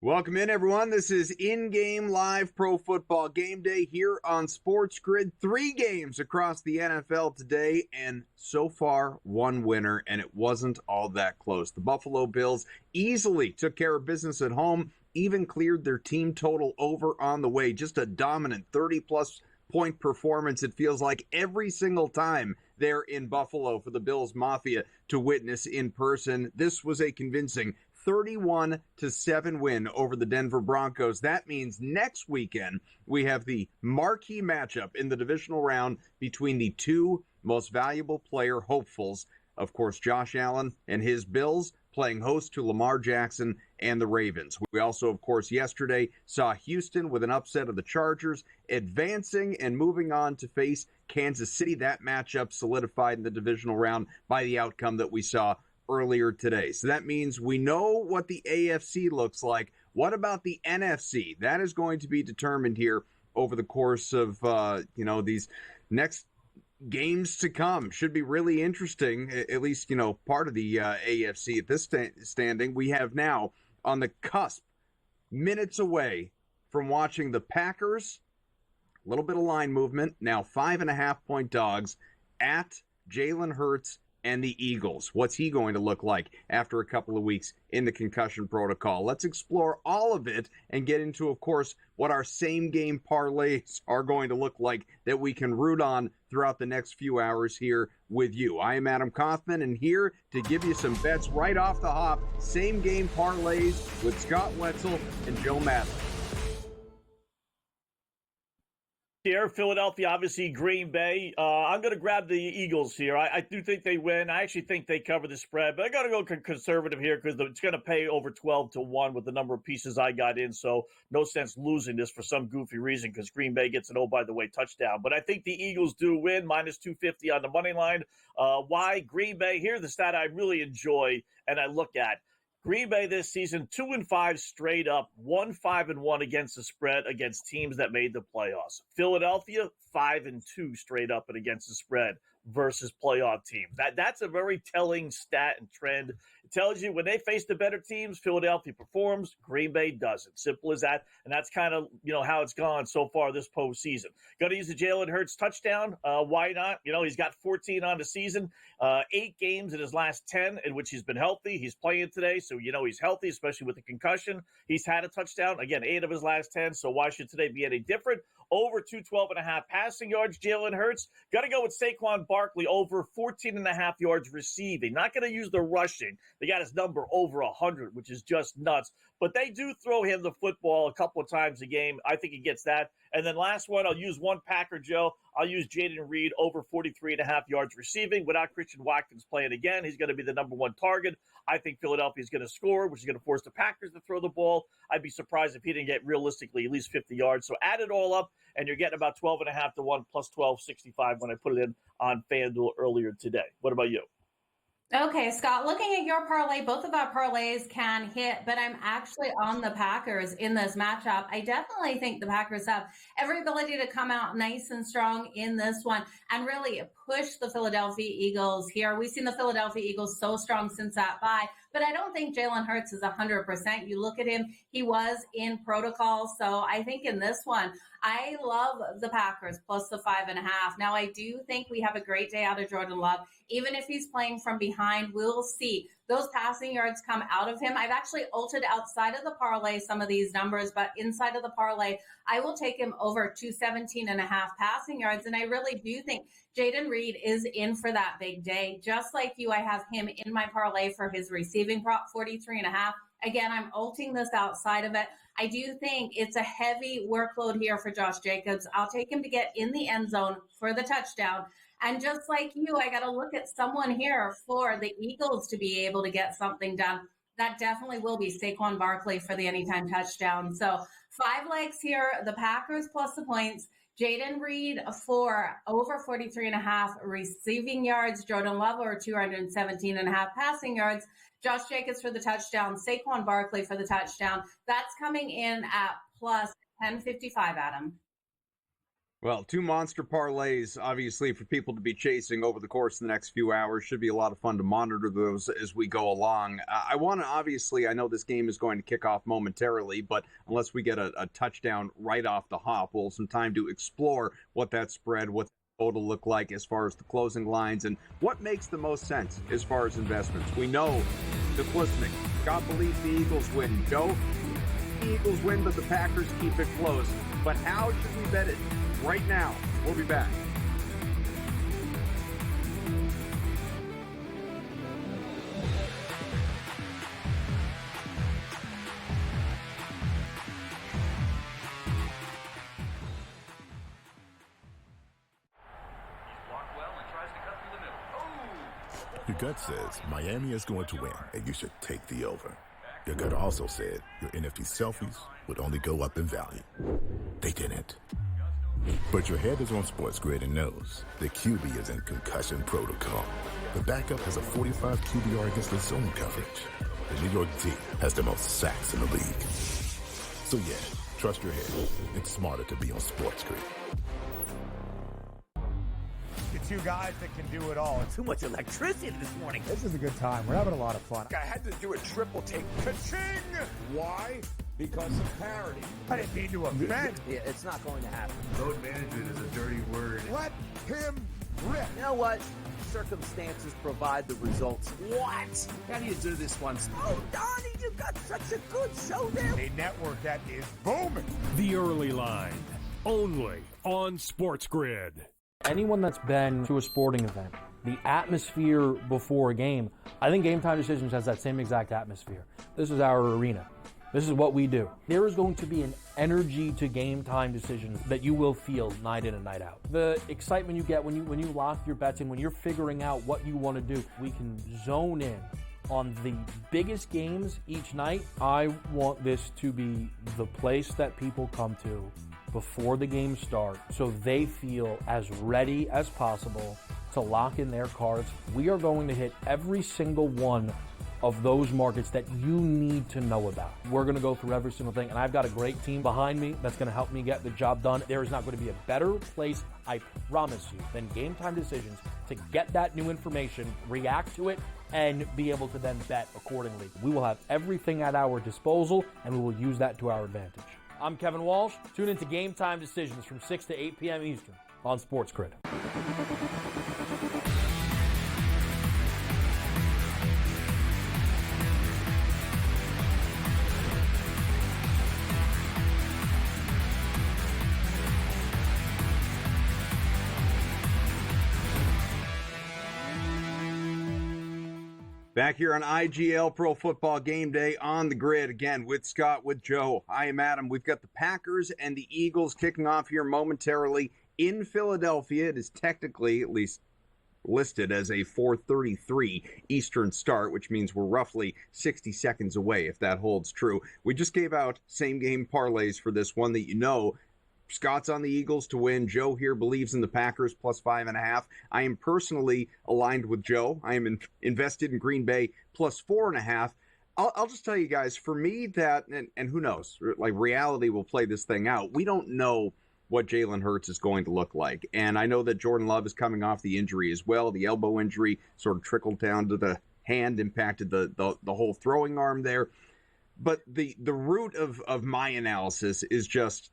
Welcome in, everyone. This is in-game live pro football game day here on SportsGrid. 3 games across the NFL today, and so far, 1 winner, and it wasn't all that close. The Buffalo Bills easily took care of business at home, even cleared their team total over on the way. Just a dominant 30-plus point performance, it feels like, every single time they're in Buffalo for the Bills Mafia to witness in person. This was a convincing 31-7 win over the Denver Broncos. That means next weekend we have the marquee matchup in the divisional round between the 2 most valuable player hopefuls. Of course, Josh Allen and his Bills playing host to Lamar Jackson and the Ravens. We also, of course, yesterday saw Houston with an upset of the Chargers, advancing and moving on to face Kansas City. That matchup solidified in the divisional round by the outcome that we saw earlier today. So that means we know what the AFC looks like. What about the NFC? That is going to be determined here over the course of these next games to come. Should be really interesting, at least part of the AFC at this standing. We have now on the cusp, minutes away from watching the Packers. A little bit of line movement, now 5.5-point dogs at Jalen Hurts and the Eagles. What's he going to look like after a couple of weeks in the concussion protocol? Let's explore all of it and get into, of course, what our same-game parlays are going to look like that we can root on throughout the next few hours here with you. I am Adam Kaufman, and here to give you some bets right off the hop, same-game parlays with Scott Wetzel and Joe Madden. Here, Philadelphia, obviously Green Bay. I'm going to grab the Eagles here. I do think they win. I actually think they cover the spread, but I got to go conservative here because it's going to pay over 12-1 with the number of pieces I got in. So no sense losing this for some goofy reason because Green Bay gets an, oh, by the way, touchdown. But I think the Eagles do win, minus 250 on the money line. Why? Green Bay, here's the stat I really enjoy and I look at. Green Bay this season, 2-5 straight up, 1-5-1 against the spread against teams that made the playoffs. Philadelphia, 5-2 straight up and against the spread, versus playoff teams. That's a very telling stat and trend. It tells you when they face the better teams, Philadelphia performs, Green Bay doesn't. Simple as that. And that's kind of, how it's gone so far this postseason. Going to use the Jalen Hurts touchdown. Why not? He's got 14 on the season, 8 games in his last 10 in which he's been healthy. He's playing today, so he's healthy, especially with the concussion. He's had a touchdown. Again, 8 of his last 10, so why should today be any different? Over 212.5 passing yards, Jalen Hurts. Got to go with Saquon Barkley over 14.5 yards receiving. Not going to use the rushing. They got his number over 100, which is just nuts. But they do throw him the football a couple of times a game. I think he gets that. And then last one, I'll use one Packer, Joe. I'll use Jaden Reed over 43.5 yards receiving. Without Christian Watkins playing again, he's going to be the number 1 target. I think Philadelphia is going to score, which is going to force the Packers to throw the ball. I'd be surprised if he didn't get realistically at least 50 yards. So add it all up, and you're getting about 12.5 to 1 plus 12.65 when I put it in on FanDuel earlier today. What about you? Okay, Scott, looking at your parlay, both of our parlays can hit, but I'm actually on the Packers in this matchup. I definitely think the Packers have every ability to come out nice and strong in this one and really push the Philadelphia Eagles here. We've seen the Philadelphia Eagles so strong since that bye, but I don't think Jalen Hurts is 100%. You look at him, he was in protocol. So I think in this one, I love the Packers plus the 5.5. Now, I do think we have a great day out of Jordan Love. Even if he's playing from behind, we'll see those passing yards come out of him. I've actually altered outside of the parlay some of these numbers, but inside of the parlay, I will take him over 217.5 passing yards. And I really do think Jaden Reed is in for that big day. Just like you, I have him in my parlay for his receiving prop, 43.5. Again, I'm alting this outside of it. I do think it's a heavy workload here for Josh Jacobs. I'll take him to get in the end zone for the touchdown. And just like you, I got to look at someone here for the Eagles to be able to get something done. That definitely will be Saquon Barkley for the anytime touchdown. So 5 legs here, the Packers plus the points. Jaden Reed for over 43.5 receiving yards. Jordan Love over 217.5 passing yards. Josh Jacobs for the touchdown. Saquon Barkley for the touchdown. That's coming in at plus 1055, Adam. Well, 2 monster parlays, obviously, for people to be chasing over the course of the next few hours. Should be a lot of fun to monitor those as we go along. I want to, obviously, I know this game is going to kick off momentarily, but unless we get a touchdown right off the hop, we'll have some time to explore what that spread, what the total look like as far as the closing lines, and what makes the most sense as far as investments. We know that's listening. God believes the Eagles win. Joe, the Eagles win, but the Packers keep it close. But how should we bet it? Right now, we'll be back. Your gut says Miami is going to win, and you should take the over. Your gut also said your NFT selfies would only go up in value. They didn't. But your head is on SportsGrid and knows the QB is in concussion protocol. The backup has a 45 QBR against the zone coverage. The New York D has the most sacks in the league. So yeah, trust your head. It's smarter to be on SportsGrid. The 2 guys that can do it all. Too much electricity this morning. This is a good time. We're having a lot of fun. I had to do a triple take. Ka-ching! Why? Because of parity. I didn't mean to offend. Yeah, it's not going to happen. Load management is a dirty word. Let him rip. You know what? Circumstances provide the results. What? How do you do this one? Oh, Donnie, you got such a good show there. A network that is booming. The Early Line, only on SportsGrid. Anyone that's been to a sporting event, the atmosphere before a game, I think Game Time Decisions has that same exact atmosphere. This is our arena. This is what we do. There is going to be an energy to Game Time Decisions that you will feel night in and night out. The excitement you get when you lock your bets in, when you're figuring out what you want to do, we can zone in on the biggest games each night. I want this to be the place that people come to before the games start so they feel as ready as possible to lock in their cards. We are going to hit every single one of those markets that you need to know about. We're going to go through every single thing, and I've got a great team behind me that's going to help me get the job done. There is not going to be a better place, I promise you, than Game Time Decisions to get that new information, react to it, and be able to then bet accordingly. We will have everything at our disposal, and we will use that to our advantage. I'm Kevin Walsh. Tune into Game Time Decisions from 6 to 8 p.m. Eastern on SportsGrid. Back here on IGL Pro Football Game Day on the grid again with Scott, with Joe. I am Adam. We've got the Packers and the Eagles kicking off here momentarily in Philadelphia. It is technically, at least listed as a 4:33 Eastern start, which means we're roughly 60 seconds away if that holds true. We just gave out same game parlays for this one that you know. Scott's on the Eagles to win. Joe here believes in the Packers plus 5.5. I am personally aligned with Joe. I am invested in Green Bay plus 4.5. I'll just tell you guys, for me, that, and who knows, like reality will play this thing out. We don't know what Jalen Hurts is going to look like. And I know that Jordan Love is coming off the injury as well. The elbow injury sort of trickled down to the hand, impacted the whole throwing arm there. But the root of my analysis is just,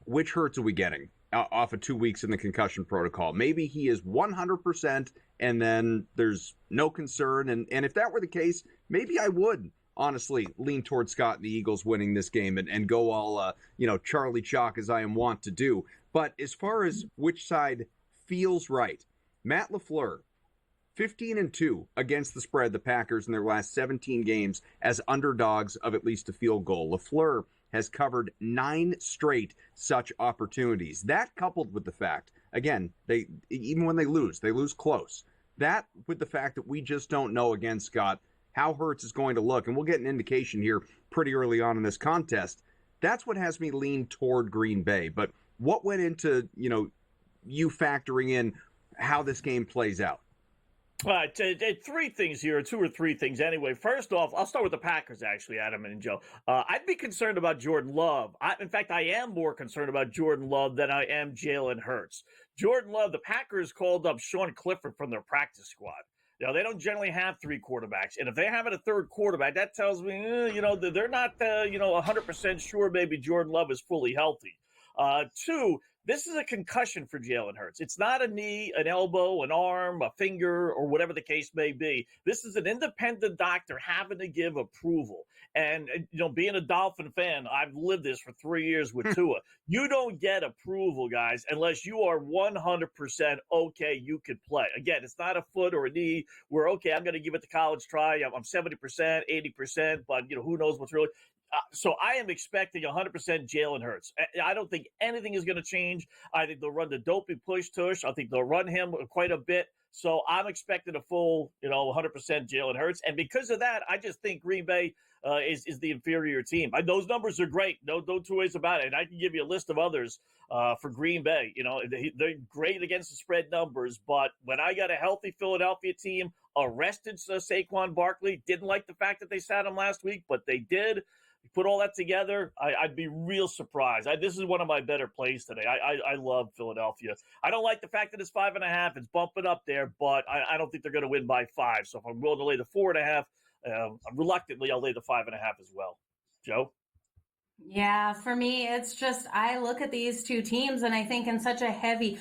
which Hurts are we getting off of 2 weeks in the concussion protocol? Maybe he is 100% and then there's no concern. And if that were the case, maybe I would honestly lean towards Scott and the Eagles winning this game and go all, Charlie Chalk as I am wont to do. But as far as which side feels right, Matt LaFleur, 15-2 against the spread, the Packers in their last 17 games as underdogs of at least a field goal. LaFleur has covered 9 straight such opportunities. That coupled with the fact, again, even when they lose close. That with the fact that we just don't know, again, Scott, how Hurts is going to look, and we'll get an indication here pretty early on in this contest. That's what has me lean toward Green Bay. But what went into, you factoring in how this game plays out? All right, 3 things here, 2 or 3 things anyway. First off, I'll start with the Packers, actually, Adam and Joe. I'd be concerned about Jordan Love. In fact, I am more concerned about Jordan Love than I am Jalen Hurts. Jordan Love, the Packers called up Sean Clifford from their practice squad. They don't generally have 3 quarterbacks. And if they have a third quarterback, that tells me, they're not, 100% sure maybe Jordan Love is fully healthy. 2, this is a concussion for Jalen Hurts. It's not a knee, an elbow, an arm, a finger, or whatever the case may be. This is an independent doctor having to give approval. And, being a Dolphin fan, I've lived this for 3 years with Tua. You don't get approval, guys, unless you are 100% okay you could play. Again, it's not a foot or a knee where, okay, I'm going to give it the college try. I'm 70%, 80%, but, who knows what's really – so I am expecting 100% Jalen Hurts. I don't think anything is going to change. I think they'll run the dopey push-tush. I think they'll run him quite a bit. So I'm expecting a full, 100% Jalen Hurts. And because of that, I just think Green Bay is the inferior team. Those numbers are great. No 2 ways about it. And I can give you a list of others for Green Bay. They're great against the spread numbers. But when I got a healthy Philadelphia team, arrested Saquon Barkley, didn't like the fact that they sat him last week, but they did. You put all that together, I'd be real surprised. This is one of my better plays today. I love Philadelphia. I don't like the fact that it's 5.5. It's bumping up there, but I don't think they're going to win by 5. So if I'm willing to lay the 4.5, reluctantly, I'll lay the 5.5 as well. Joe? Yeah, for me, it's just I look at these 2 teams and I think in such a heavy,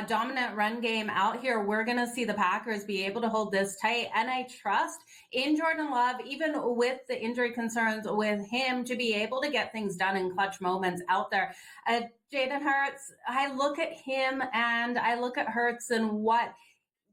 dominant run game out here, we're going to see the Packers be able to hold this tight. And I trust in Jordan Love, even with the injury concerns with him, to be able to get things done in clutch moments out there. Jalen Hurts, I look at him and I look at Hurts and what –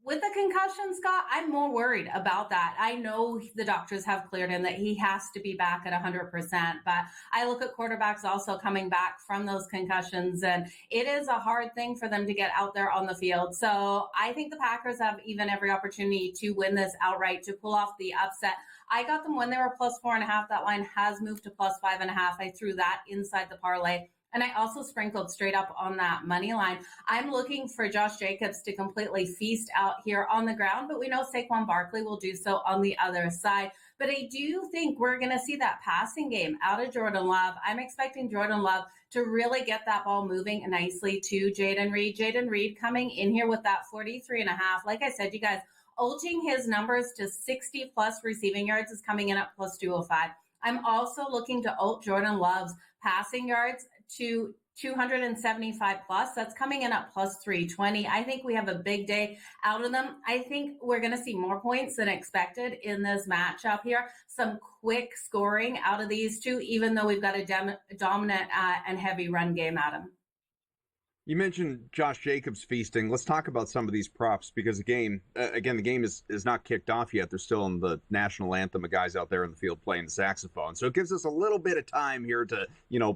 with the concussion, Scott, I'm more worried about that. I know the doctors have cleared him that he has to be back at 100%, but I look at quarterbacks also coming back from those concussions, and it is a hard thing for them to get out there on the field. So I think the Packers have even every opportunity to win this outright, to pull off the upset. I got them when they were plus 4.5. That line has moved to plus 5.5. I threw that inside the parlay And I also sprinkled straight up on that money line. I'm looking for Josh Jacobs to completely feast out here on the ground, but we know Saquon Barkley will do so on the other side. But I do think we're going to see that passing game out of Jordan Love. I'm expecting Jordan Love to really get that ball moving nicely to Jayden Reed. Jayden Reed coming in here with that 43.5. Like I said, you guys, ulting his numbers to 60 plus receiving yards is coming in at plus 205. I'm also looking to ult Jordan Love's passing yards to 275 plus. That's coming in at plus 320. I think we have a big day out of them. I think we're going to see more points than expected in this matchup here. Some quick scoring out of these two, even though we've got a dominant and heavy run game, Adam. You mentioned Josh Jacobs feasting. Let's talk about some of these props because the game is not kicked off yet. They're still in the national anthem of guys out there in the field playing the saxophone. So it gives us a little bit of time here to,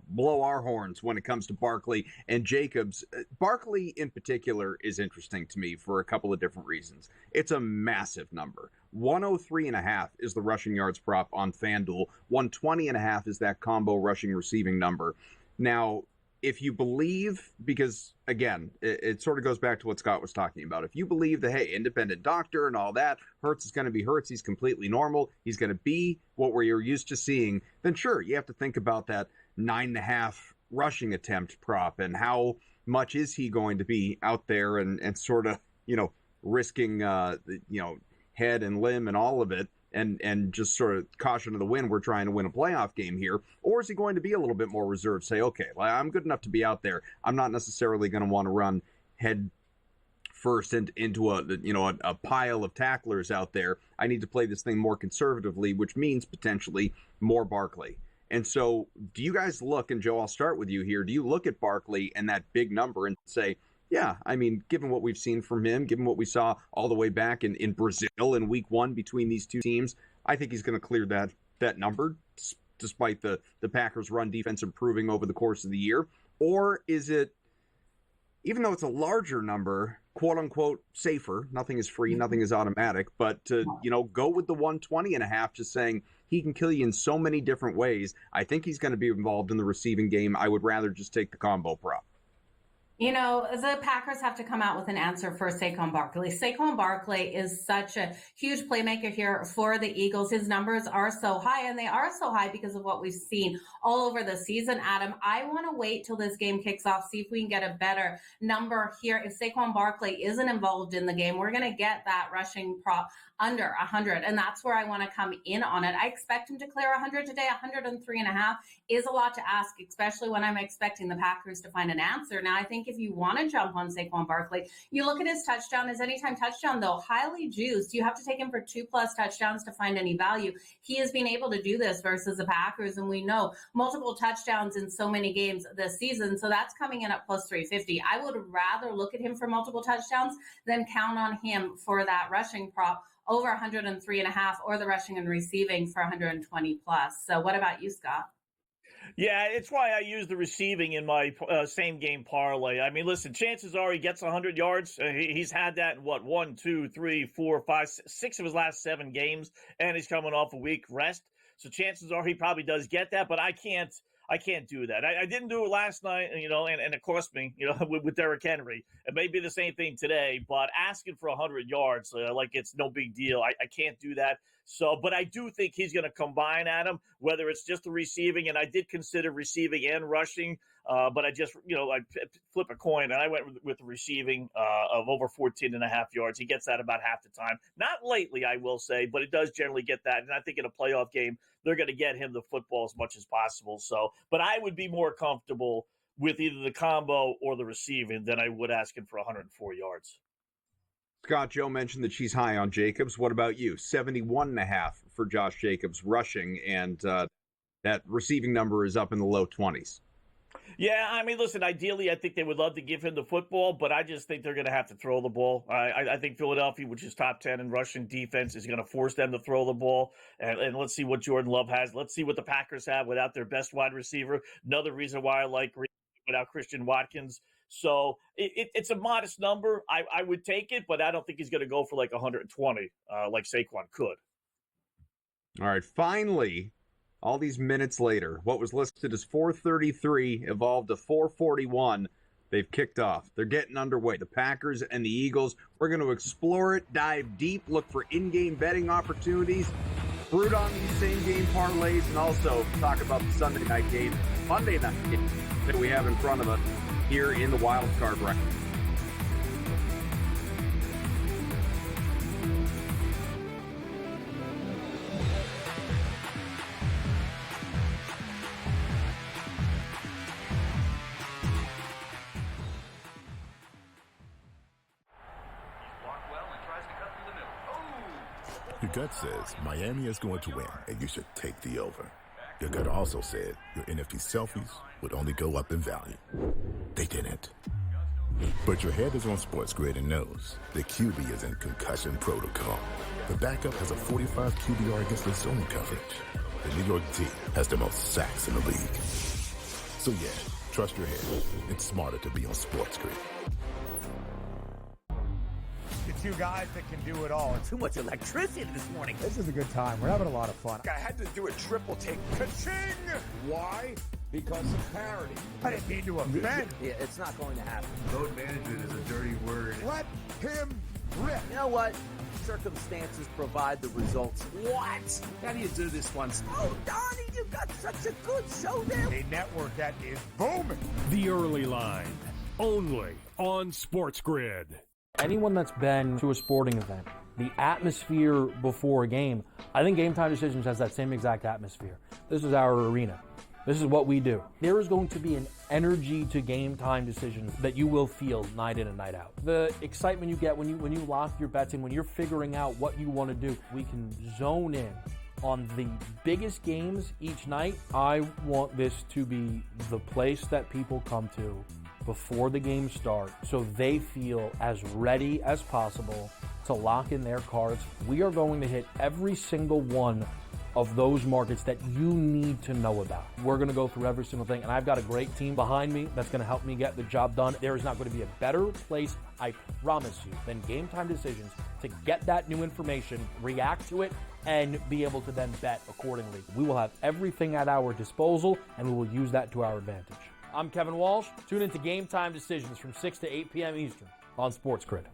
blow our horns when it comes to Barkley and Jacobs. Barkley in particular is interesting to me for a couple of different reasons. It's a massive number. 103.5 is the rushing yards prop on FanDuel. 120.5 is that combo rushing receiving number. Now, if you believe, because again, it sort of goes back to what Scott was talking about. If you believe that, hey, independent doctor and all that, Hurts is going to be Hurts, he's completely normal, he's going to be what we're used to seeing, then sure, you have to think about that 9.5 rushing attempt prop and how much is he going to be out there and sort of, risking, head and limb and all of it. And just sort of caution to the wind, we're trying to win a playoff game here? Or is he going to be a little bit more reserved, say, okay, well, I'm good enough to be out there. I'm not necessarily going to want to run head first into a pile of tacklers out there. I need to play this thing more conservatively, which means potentially more Barkley. And so do you guys look, and Joe, I'll start with you here, do you look at Barkley and that big number and say, yeah, I mean, given what we've seen from him, given what we saw all the way back in Brazil in week 1 between these two teams, I think he's going to clear that number despite the Packers' run defense improving over the course of the year? Or is it, even though it's a larger number, quote unquote, safer, nothing is free, nothing is automatic, but to, go with the 120.5, just saying he can kill you in so many different ways. I think he's going to be involved in the receiving game. I would rather just take the combo prop. The Packers have to come out with an answer for Saquon Barkley. Saquon Barkley is such a huge playmaker here for the Eagles. His numbers are so high, and they are so high because of what we've seen all over the season, Adam. I want to wait till this game kicks off, see if we can get a better number here. If Saquon Barkley isn't involved in the game, we're going to get that rushing prop under 100, and that's where I want to come in on it. I expect him to clear 100 today. 103.5 is a lot to ask, especially when I'm expecting the Packers to find an answer. Now, I think if you want to jump on Saquon Barkley, you look at his touchdown, his anytime touchdown, though, highly juiced. You have to take him for 2+ touchdowns to find any value. He has been able to do this versus the Packers, and we know multiple touchdowns in so many games this season, so that's coming in at plus 350. I would rather look at him for multiple touchdowns than count on him for that rushing prop over 103.5 or the rushing and receiving for 120 plus. So what about you, Scott? Yeah, it's why I use the receiving in my same game parlay. I mean, listen, chances are he gets 100 yards. He's had that in 1, 2, 3, 4, 5, 6 of his last 7 games, and he's coming off a week rest. So chances are he probably does get that, but I can't do that. I didn't do it last night, and it cost me, with Derrick Henry. It may be the same thing today, but asking for 100 yards, like it's no big deal. I can't do that. So, but I do think he's going to combine, Adam, whether it's just the receiving, and I did consider receiving and rushing, but I just, I flip a coin, and I went with the receiving of over 14.5 yards. He gets that about half the time. Not lately, I will say, but it does generally get that. And I think in a playoff game, they're going to get him the football as much as possible. So, but I would be more comfortable with either the combo or the receiving than I would asking for 104 yards. Scott, Joe mentioned that she's high on Jacobs. What about you? 71.5 for Josh Jacobs rushing, and that receiving number is up in the low 20s. Yeah, I mean, listen, ideally, I think they would love to give him the football, but I just think they're going to have to throw the ball. I think Philadelphia, which is top 10 in rushing defense, is going to force them to throw the ball. And let's see what Jordan Love has. Let's see what the Packers have without their best wide receiver. Another reason why I like without Christian Watkins. So it's a modest number. I would take it, but I don't think he's going to go for like 120 like Saquon could. All right, finally, all these minutes later. What was listed as 4:33 evolved to 4:41. They've kicked off. They're getting underway. The Packers and the Eagles. We're going to explore it, dive deep, look for in-game betting opportunities, root on these same-game parlays, and also talk about the Sunday night game, Monday night game that we have in front of us here in the wild card bracket. Your gut says Miami is going to win, and you should take the over. Your gut also said your NFT selfies would only go up in value. They didn't. But your head is on SportsGrid and knows the QB is in concussion protocol. The backup has a 45 QBR against the zone coverage. The New York team has the most sacks in the league. So yeah, trust your head. It's smarter to be on SportsGrid. The two guys that can do it all. Too much electricity this morning. This is a good time. We're having a lot of fun. I had to do a triple take. Ka-ching! Why? Because of parity. I didn't mean to offend. Yeah, it's not going to happen. Load management is a dirty word. Let him rip. You know what? Circumstances provide the results. What? How do you do this one? Oh, Donnie, you got such a good show there. A network that is booming. The Early Line, only on SportsGrid. Anyone that's been to a sporting event, the atmosphere before a game, I think Game Time Decisions has that same exact atmosphere. This is our arena. This is what we do. There is going to be an energy to Game Time Decisions that you will feel night in and night out. The excitement you get when you lock your bets in, when you're figuring out what you want to do, we can zone in on the biggest games each night. I want this to be the place that people come to before the game starts so they feel as ready as possible to lock in their cards. We are going to hit every single one of those markets that you need to know about. We're going to go through every single thing, and I've got a great team behind me that's going to help me get the job done. There is not going to be a better place, I promise you, than Game Time Decisions to get that new information, react to it, and be able to then bet accordingly. We will have everything at our disposal, and we will use that to our advantage. I'm Kevin Walsh. Tune into Game Time Decisions from 6 to 8 p.m. Eastern on SportsGrid.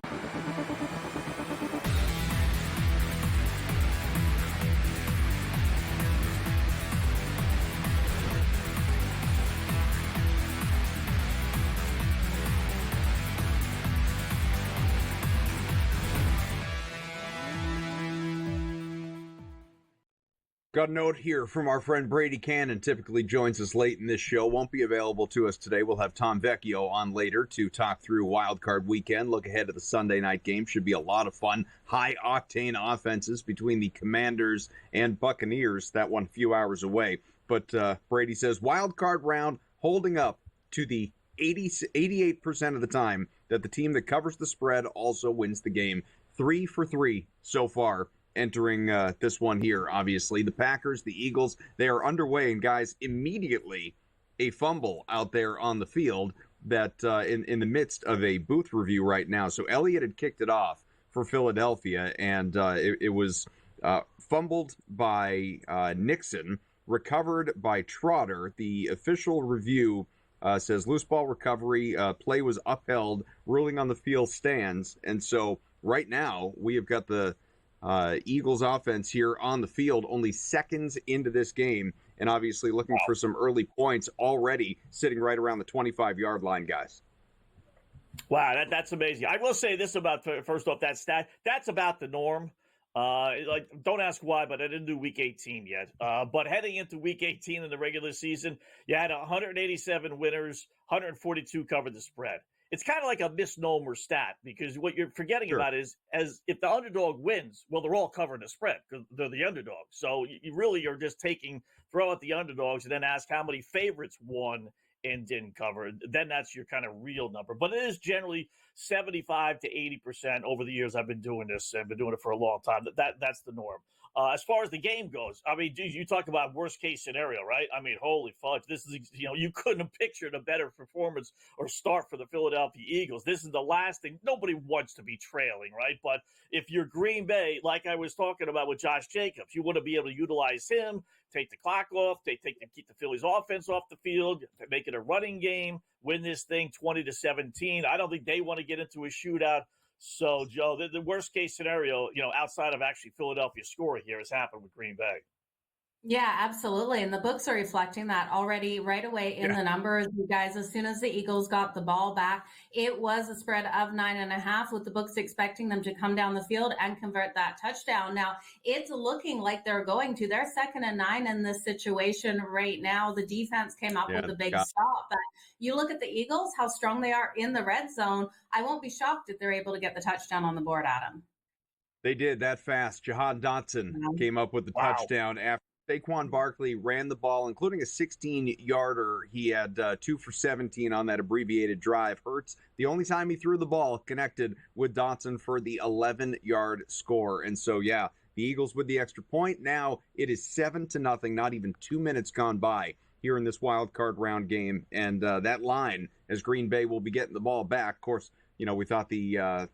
Got a note here from our friend Brady Cannon, typically joins us late in this show. Won't be available to us today. We'll have Tom Vecchio on later to talk through Wild Card Weekend. Look ahead to the Sunday night game. Should be a lot of fun. High-octane offenses between the Commanders and Buccaneers. That one a few hours away. But Brady says Wild Card round holding up to the 88% of the time that the team that covers the spread also wins the game. 3 for 3 so far. Entering this one here, obviously. The Packers, the Eagles, they are underway. And, guys, immediately a fumble out there on the field that in the midst of a booth review right now. So Elliott had kicked it off for Philadelphia, and it was fumbled by Nixon, recovered by Trotter. The official review says loose ball recovery, play was upheld, ruling on the field stands. And so right now we have got the Eagles offense here on the field only seconds into this game, and obviously looking for some early points already sitting right around the 25-yard line, guys. Wow, that's amazing. I will say this about, first off, that stat. That's about the norm. Don't ask why, but I didn't do week 18 yet. But heading into week 18 in the regular season, you had 187 winners, 142 covered the spread. It's kind of like a misnomer stat because what you're forgetting about is as if the underdog wins, well, they're all covering the spread because they're the underdog. So you really are just throw out the underdogs and then ask how many favorites won and didn't cover. Then that's your kind of real number. But it is generally 75 to 80% over the years I've been doing this. I've been doing it for a long time. That's the norm. As far as the game goes, I mean, geez, you talk about worst case scenario, right? I mean, holy fuck, this is, you couldn't have pictured a better performance or start for the Philadelphia Eagles. This is the last thing. Nobody wants to be trailing, right? But if you're Green Bay, like I was talking about with Josh Jacobs, you want to be able to utilize him, take the clock off, keep the Phillies offense off the field, make it a running game, win this thing 20-17. I don't think they want to get into a shootout. So, Joe, the worst case scenario, outside of actually Philadelphia scoring here has happened with Green Bay. Yeah, absolutely. And the books are reflecting that already right away in the numbers. You guys, as soon as the Eagles got the ball back, it was a spread of 9.5 with the books expecting them to come down the field and convert that touchdown. Now, it's looking like they're going to. They're 2nd and 9 in this situation right now. The defense came up with a big stop. But you look at the Eagles, how strong they are in the red zone. I won't be shocked if they're able to get the touchdown on the board, Adam. They did that fast. Jahan Dotson came up with the touchdown after Saquon Barkley ran the ball, including a 16-yarder. He had 2 for 17 on that abbreviated drive. Hurts, the only time he threw the ball, connected with Dotson for the 11-yard score. And so, the Eagles with the extra point. Now it is 7-0, not even 2 minutes gone by here in this wild card round game. And that line, as Green Bay will be getting the ball back. Of course, we thought the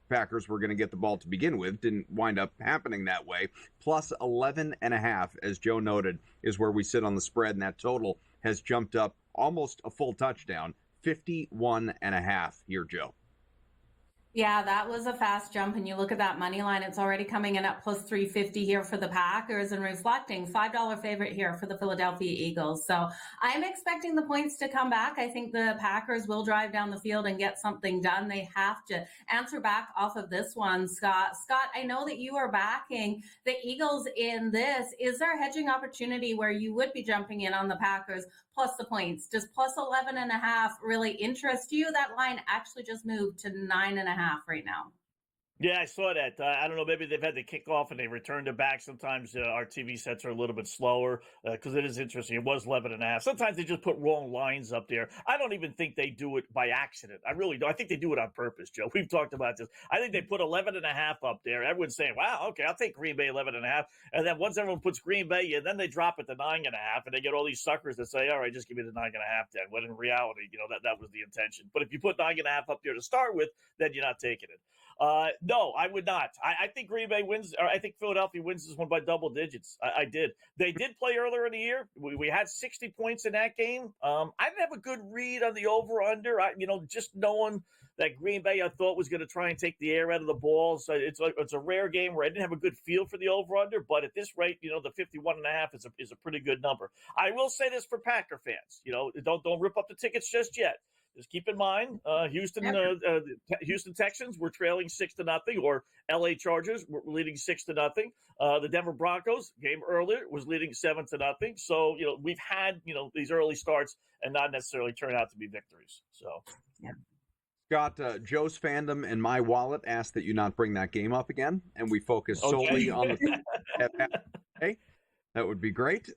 Packers were going to get the ball to begin with. Didn't wind up happening that way. Plus 11.5, as Joe noted, is where we sit on the spread, and that total has jumped up almost a full touchdown, 51.5 here, Joe. Yeah, that was a fast jump. And you look at that money line, it's already coming in at plus 350 here for the Packers and reflecting $5 favorite here for the Philadelphia Eagles. So I'm expecting the points to come back. I think the Packers will drive down the field and get something done. They have to answer back off of this one, Scott. Scott, I know that you are backing the Eagles in this. Is there a hedging opportunity where you would be jumping in on the Packers plus the points? Does plus 11.5 really interest you? That line actually just moved to 9.5 right now. Yeah, I saw that. I don't know, maybe they've had to kick off and they returned it back. Sometimes our TV sets are a little bit slower because it is interesting. It was 11.5. Sometimes they just put wrong lines up there. I don't even think they do it by accident. I really don't. I think they do it on purpose, Joe. We've talked about this. I think they put 11.5 up there. Everyone's saying, wow, okay, I'll take Green Bay 11.5. And then once everyone puts Green Bay in, then they drop it to 9.5, and they get all these suckers that say, all right, just give me the 9.5 then. When in reality, that was the intention. But if you put 9.5 up there to start with, then you're not taking it. No, I would not. I think Green Bay wins, or I think Philadelphia wins this one by double digits. I did. They did play earlier in the year. We had 60 points in that game. I didn't have a good read on the over-under. Just knowing that Green Bay, I thought, was going to try and take the air out of the ball. So it's a rare game where I didn't have a good feel for the over-under. But at this rate, the 51.5 is a pretty good number. I will say this for Packer fans. Don't rip up the tickets just yet. Just keep in mind, Houston Texans were trailing 6-0, or LA Chargers were leading 6-0. The Denver Broncos game earlier was leading 7-0. So we've had these early starts and not necessarily turn out to be victories. So Scott, Joe's fandom and my wallet asked that you not bring that game up again, and we focus solely on the. Okay. That would be great.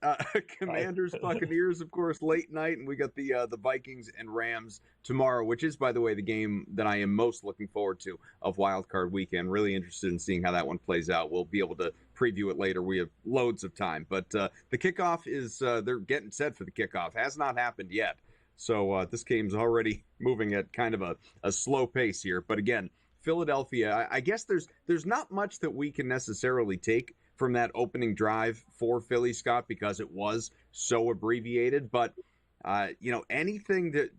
Commanders, Buccaneers, of course, late night, and we got the Vikings and Rams tomorrow, which is, by the way, the game that I am most looking forward to of Wild Card Weekend. Really interested in seeing how that one plays out. We'll be able to preview it later. We have loads of time, but the kickoff is they're getting set for the kickoff. Has not happened yet, so this game's already moving at kind of a slow pace here. But again, Philadelphia, I guess there's not much that we can necessarily take from that opening drive for Philly, Scott, because it was so abbreviated. But, anything that,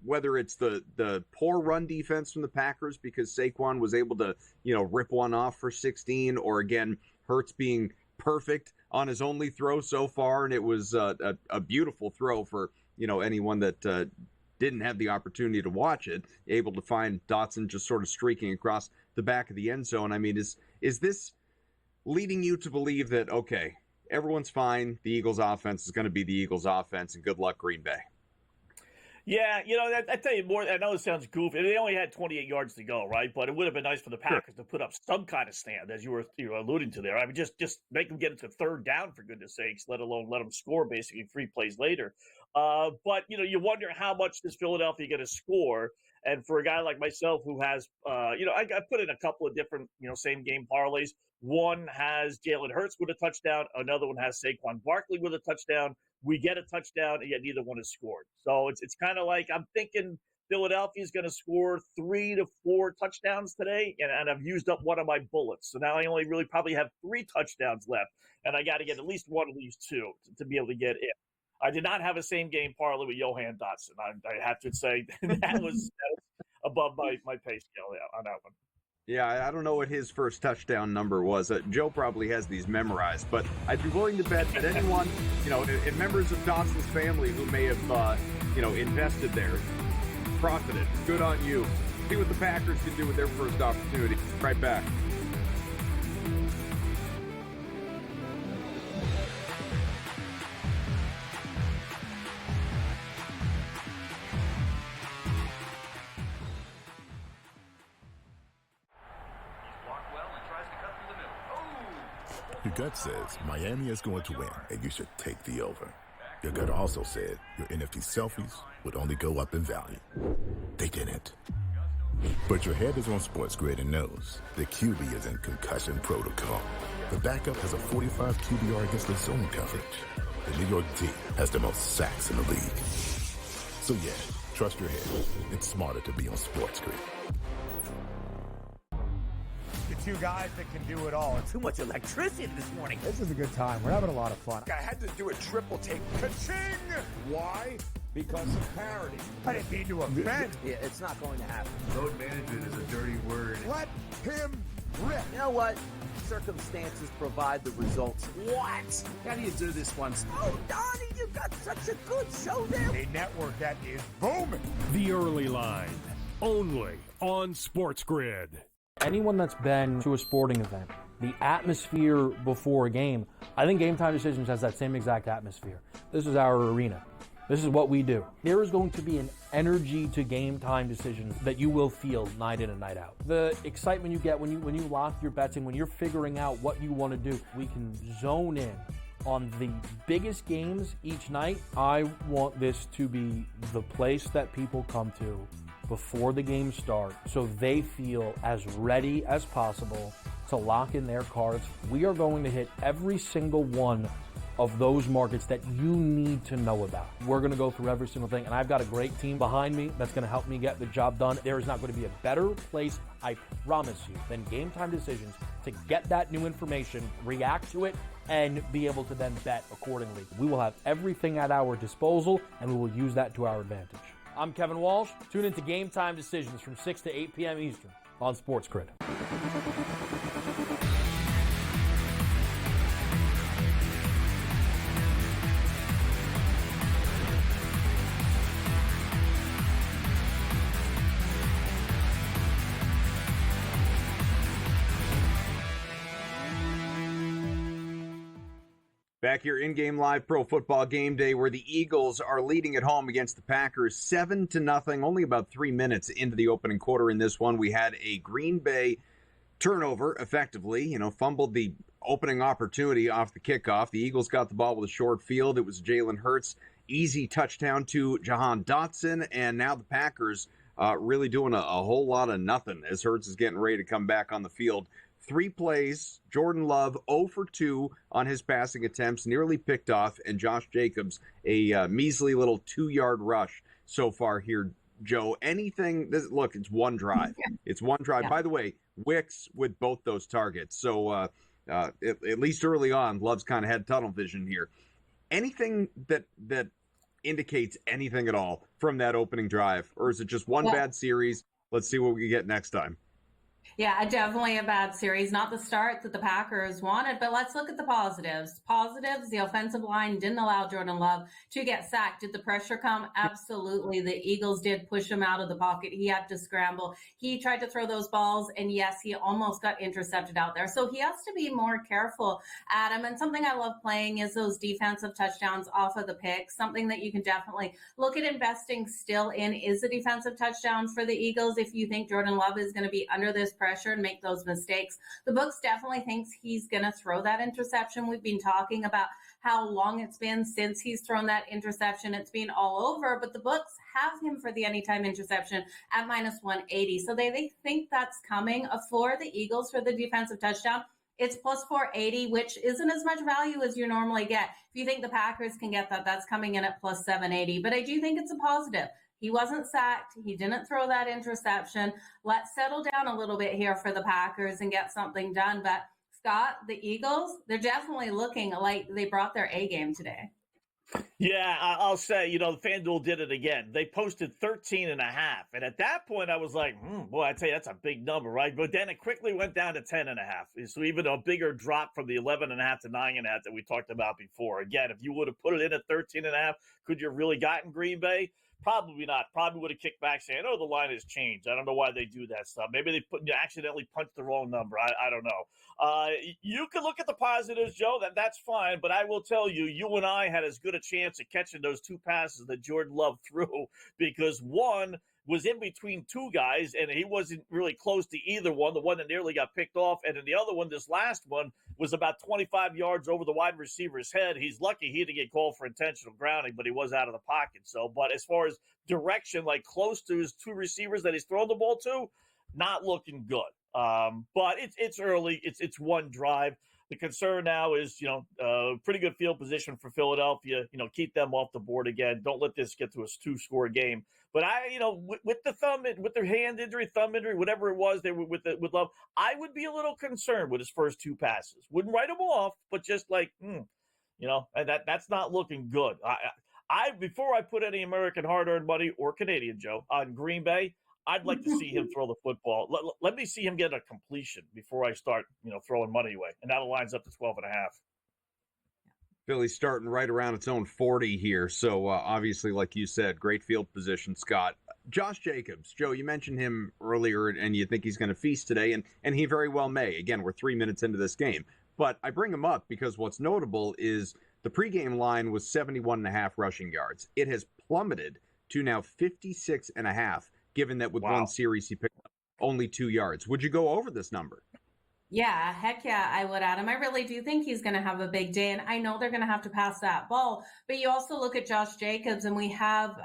whether it's the poor run defense from the Packers because Saquon was able to, rip one off for 16, or again, Hurts being perfect on his only throw so far. And it was a beautiful throw for, anyone that didn't have the opportunity to watch it, able to find Dotson just sort of streaking across the back of the end zone. I mean, is this leading you to believe that, okay, everyone's fine, the Eagles offense is going to be the Eagles offense, and good luck, Green Bay? Yeah, I tell you more. I know it sounds goofy. They only had 28 yards to go, right? But it would have been nice for the Packers to put up some kind of stand, as you were alluding to there. I mean, just make them get into third down, for goodness sakes, let alone let them score basically 3 plays later. But, you wonder how much is Philadelphia going to score. And for a guy like myself who has, I put in a couple of different, same game parlays. One has Jalen Hurts with a touchdown. Another one has Saquon Barkley with a touchdown. We get a touchdown, and yet neither one is scored. So it's kind of like I'm thinking Philadelphia is going to score 3 to 4 touchdowns today, and I've used up one of my bullets. So now I only really probably have 3 touchdowns left, and I got to get at least one of these 2 to be able to get in. I did not have a same game parlay with Johan Dotson. I have to say that was above my pay scale on that one. Yeah, I don't know what his first touchdown number was. Joe probably has these memorized, but I'd be willing to bet that anyone, and members of Dotson's family who may have, invested there, profited. Good on you. See what the Packers can do with their first opportunity. Right back. Your gut says Miami is going to win, and you should take the over. Your gut also said your NFT selfies would only go up in value. They didn't. But your head is on SportsGrid and knows the QB is in concussion protocol. The backup has a 45 QBR against the zone coverage. The New York D has the most sacks in the league. So yeah, trust your head. It's smarter to be on SportsGrid. The 2 guys that can do it all. Too much electricity this morning. This is a good time. We're having a lot of fun. I had to do a triple take. Ka-ching! Why? Because of parity. I didn't mean to offend. Yeah, it's not going to happen. Load management is a dirty word. Let him rip. You know what? Circumstances provide the results. What? How do you do this one? Oh, Donnie, you got such a good show there. A network that is booming. The Early Line, only on SportsGrid. Anyone that's been to a sporting event, the atmosphere before a game, I think Game Time Decisions has that same exact atmosphere. This is our arena. This is what we do. There is going to be an energy to Game Time Decisions that you will feel night in and night out. The excitement you get when you lock your bets in, when you're figuring out what you want to do, we can zone in on the biggest games each night. I want this to be the place that people come to before the games start so they feel as ready as possible to lock in their cards. We are going to hit every single one of those markets that you need to know about. We're going to go through every single thing, and I've got a great team behind me that's going to help me get the job done. There is not going to be a better place, I promise you, than Game Time Decisions to get that new information, react to it, and be able to then bet accordingly. We will have everything at our disposal, and we will use that to our advantage. I'm Kevin Walsh. Tune into Game Time Decisions from 6 to 8 p.m. Eastern on SportsGrid. Back here in-game live pro football game day where the Eagles are leading at home against the Packers 7-0. Only about 3 minutes into the opening quarter in this one. We had a Green Bay turnover, effectively, fumbled the opening opportunity off the kickoff. The Eagles got the ball with a short field. It was Jalen Hurts. Easy touchdown to Jahan Dotson. And now the Packers really doing a whole lot of nothing as Hurts is getting ready to come back on the field. 3 plays, Jordan Love 0 for 2 on his passing attempts, nearly picked off, and Josh Jacobs a measly little 2-yard rush so far here, Joe. Look, it's one drive. It's one drive. Yeah. By the way, Wicks with both those targets. So at least early on, Love's kind of had tunnel vision here. Anything that indicates anything at all from that opening drive, or is it just one bad series? Let's see what we get next time. Yeah, definitely a bad series. Not the start that the Packers wanted, but let's look at the positives. Positives, the offensive line didn't allow Jordan Love to get sacked. Did the pressure come? Absolutely. The Eagles did push him out of the pocket. He had to scramble. He tried to throw those balls, and yes, he almost got intercepted out there. So he has to be more careful, Adam. And something I love playing is those defensive touchdowns off of the pick. Something that you can definitely look at investing still in is a defensive touchdown for the Eagles. If you think Jordan Love is going to be under this pressure and make those mistakes. The books definitely thinks he's going to throw that interception. We've been talking about how long it's been since he's thrown that interception. It's been all over, but the books have him for the anytime interception at -180. So they think that's coming. For the Eagles for the defensive touchdown, it's +480, which isn't as much value as you normally get. If you think the Packers can get that, that's coming in at +780. But I do think it's a positive. He wasn't sacked. He didn't throw that interception. Let's settle down a little bit here for the Packers and get something done. But Scott, the Eagles, they're definitely looking like they brought their A game today. Yeah, I'll say, FanDuel did it again. They posted 13.5. And at that point, I was like, boy, I tell you, that's a big number, right? But then it quickly went down to 10.5. So even a bigger drop from the 11.5 to 9.5 that we talked about before. Again, if you would have put it in at 13.5, could you have really gotten Green Bay? Probably not. Probably would have kicked back saying, the line has changed. I don't know why they do that stuff. Maybe they accidentally punched the wrong number. I don't know. You can look at the positives, Joe. That's fine. But I will tell you, you and I had as good a chance at catching those two passes that Jordan Love threw because one was in between two guys, and he wasn't really close to either one, the one that nearly got picked off. And then the other one, this last one, was about 25 yards over the wide receiver's head. He's lucky he didn't get called for intentional grounding, but he was out of the pocket. So, but as far as direction, like close to his two receivers that he's thrown the ball to, not looking good. But it's early. It's one drive. The concern now is, pretty good field position for Philadelphia. Keep them off the board again. Don't let this get to a 2-score game. But with their hand injury, thumb injury, whatever it was, they were with Love. I would be a little concerned with his first two passes. Wouldn't write them off, but just like, and that's not looking good. Before I put any American hard-earned money or Canadian, Joe, on Green Bay, I'd like to see him throw the football. Let me see him get a completion before I start, throwing money away. And that lines up to 12.5. Philly's starting right around its own 40 here. So obviously, like you said, great field position, Scott. Josh Jacobs, Joe, you mentioned him earlier, and you think he's going to feast today, and he very well may. Again, we're 3 minutes into this game. But I bring him up because what's notable is the pregame line was 71.5 rushing yards. It has plummeted to now 56.5, given that with one series he picked up only 2 yards. Would you go over this number? Yeah, heck yeah, I would, Adam. I really do think he's going to have a big day, and I know they're going to have to pass that ball. But you also look at Josh Jacobs, and we have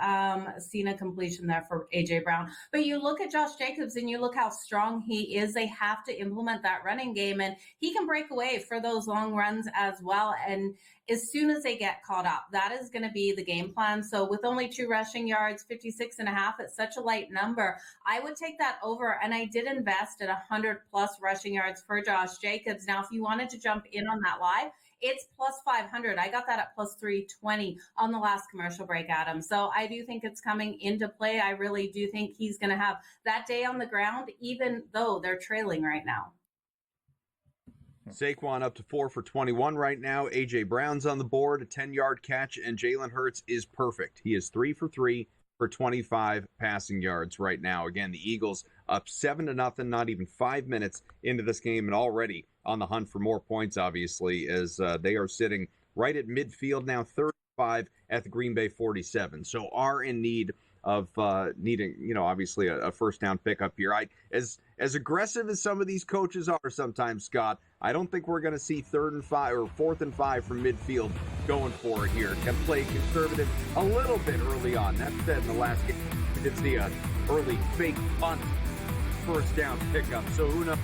seen a completion there for A.J. Brown. But you look at Josh Jacobs, and you look how strong he is. They have to implement that running game, and he can break away for those long runs as well. And as soon as they get caught up, that is going to be the game plan. So with only 2 rushing yards, 56.5, it's such a light number. I would take that over, and I did invest at 100+ rushing yards for Josh Jacobs. Now, if you wanted to jump in on that live, it's +500. I got that at +320 on the last commercial break, Adam. So I do think it's coming into play. I really do think he's going to have that day on the ground, even though they're trailing right now. Saquon up to 4 for 21 right now. A.J. Brown's on the board, a 10-yard catch, and Jalen Hurts is perfect. He is 3 for 3 for 25 passing yards right now. Again, the Eagles up 7-0, not even 5 minutes into this game, and already on the hunt for more points, obviously, as they are sitting right at midfield now, 35 at the Green Bay 47. So are in need of needing, obviously a first down pickup here. As aggressive as some of these coaches are sometimes, Scott, I don't think we're going to see 3rd and 5 or 4th and 5 from midfield going for it here. Can play conservative a little bit early on. That said, in the last game, it's the early fake punt first down pickup. So who knows?